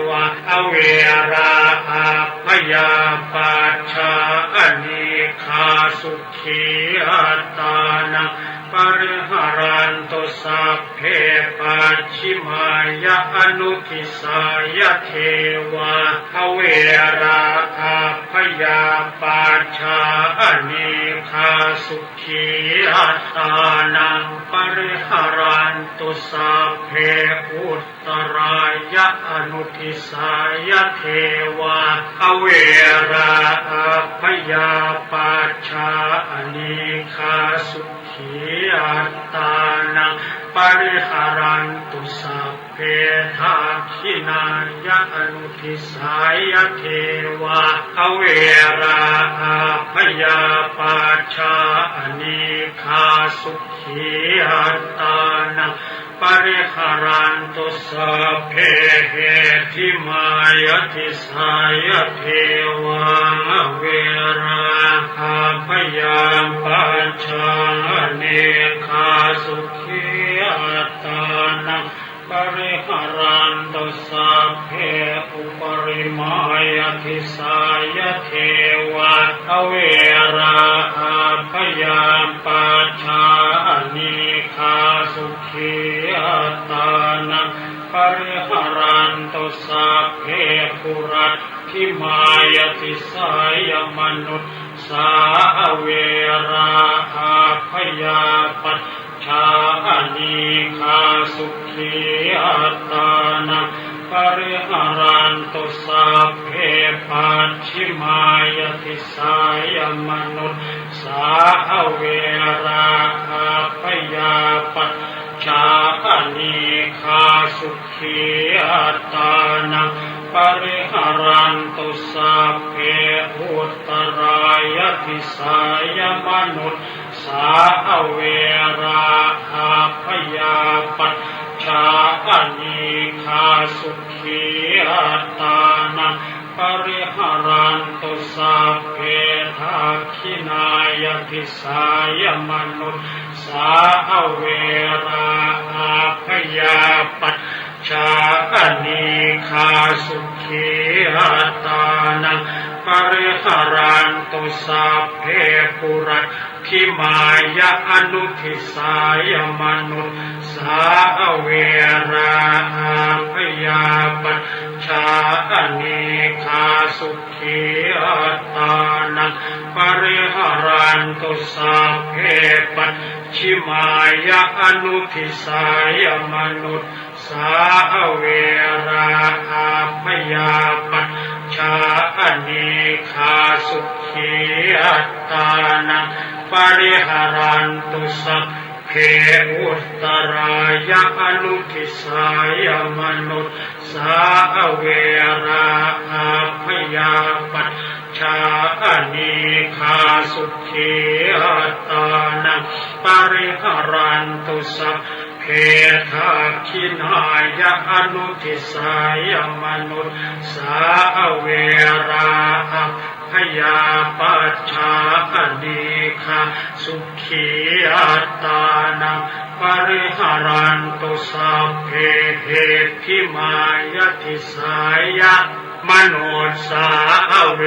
วะอเวราอาพยาปัจฉาอนิคาสุขีอัตตานังปริหารันตุสัพเพปัจฉิมายะอนุทิสายะเทวะอเวราอาพยาปัจฉาอนิคาสุขีอัตตานังปริหารันตุสัพเพอุตตรายะอนุทิสายะเทวะอเวราอาพยาปัจฉาอนิคาสุขีอัตตานังปริหารันตุสัพเพทักขินายะอนุทิสายะเทวะอเวราอาพยาปัจฉาอนิคาสุขีอัตตานังปริหารันตุสัพเพเหติมายะทิสายะเทวะอเวราอาพยาปัจฉาอนิคาสุขีอัตตานังปริหารันตุสัพเพอุปริมายะทิสายะเทวะอเวราอาพยาปัจฉาอนิคาสุขีอัตตานังปริหารันตุสัพเพปุรัตถิมายะทิสายะมนุสสาอเวราอาพยาปัจฉาอนิคาสุขีอัตตานังปริหารันตุสัพเพปัจฉิมายะทิสายะมนุสสาอเวราอาพยาปัจฉาอนิคาสุขีอัตตานังปริหารันตุสัพเพอุตตรายะทิสายะมนุสสาอเวราอาพยาปัจฉาอนิคาสุขีอัตตานังปริหารันตุสัพเพทักขินายะทิสายะมนุสสาอเวราอาพยาปัจฉาอนิคาสุขีอัตตานังปริหารันตุสัพเพปุรัตถิมายะอนุทิสายะมนุสสาอเวราอาพยาปัจฉาอนิคาสุขีอัตตานังปริหารันตุสัพเพปัจฉิมายะอนุทิสายะมนุสสาอเวราอาพยาปัจฉาอนิคาสุขีอัตตานังปริหารันตุสัพเพอุตตรายะอนุทิสายะมนุสสาอเวราอาพยาปัจฉาอนิคาสุขีอัตตานังปริหารันตุสัพเพทักขินายะอนุทิสายะมนุสสาอเวราอาพยาปัจฉาอนิคาสุขีอัตตานังปริหารันตุสัพเพเหติมายะทิสายะมนุสสาอเว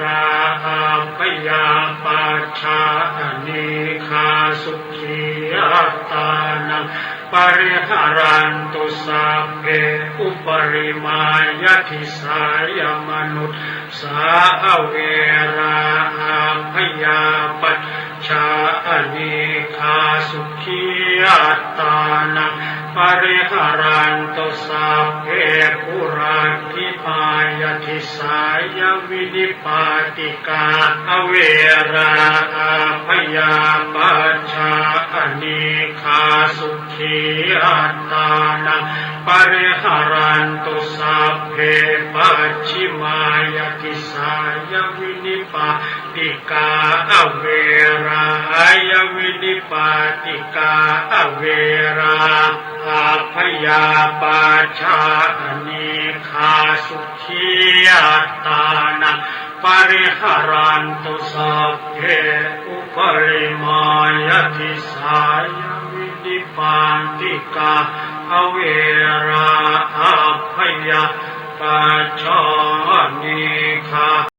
ราอาพยาปัจฉาอนิคาสุขีอัตตานังปริหารันตุสัพเพอุปริมายะทิสายะมนุสสาอเวราอาพยาปัจฉาอนิคาสุขีอัตตานังปริหารันตุสัพเพปุรัตถิมายะทิสายะวินิปาติกาอเวราอาพยาปัจฉาอนิคาสุขีอัตตานังปริหารันตุสัพเพปัจฉิมายะทิสายะวินิปาติกาอเวรายะวินิปาติกาอเวราอาพยาปัจฉาอนิคาสุขีอัตตานังป ปริหารันตุสัพเพอุปริมายติสายวินิปันติกาอเวราอัพพยาปัจจานิคา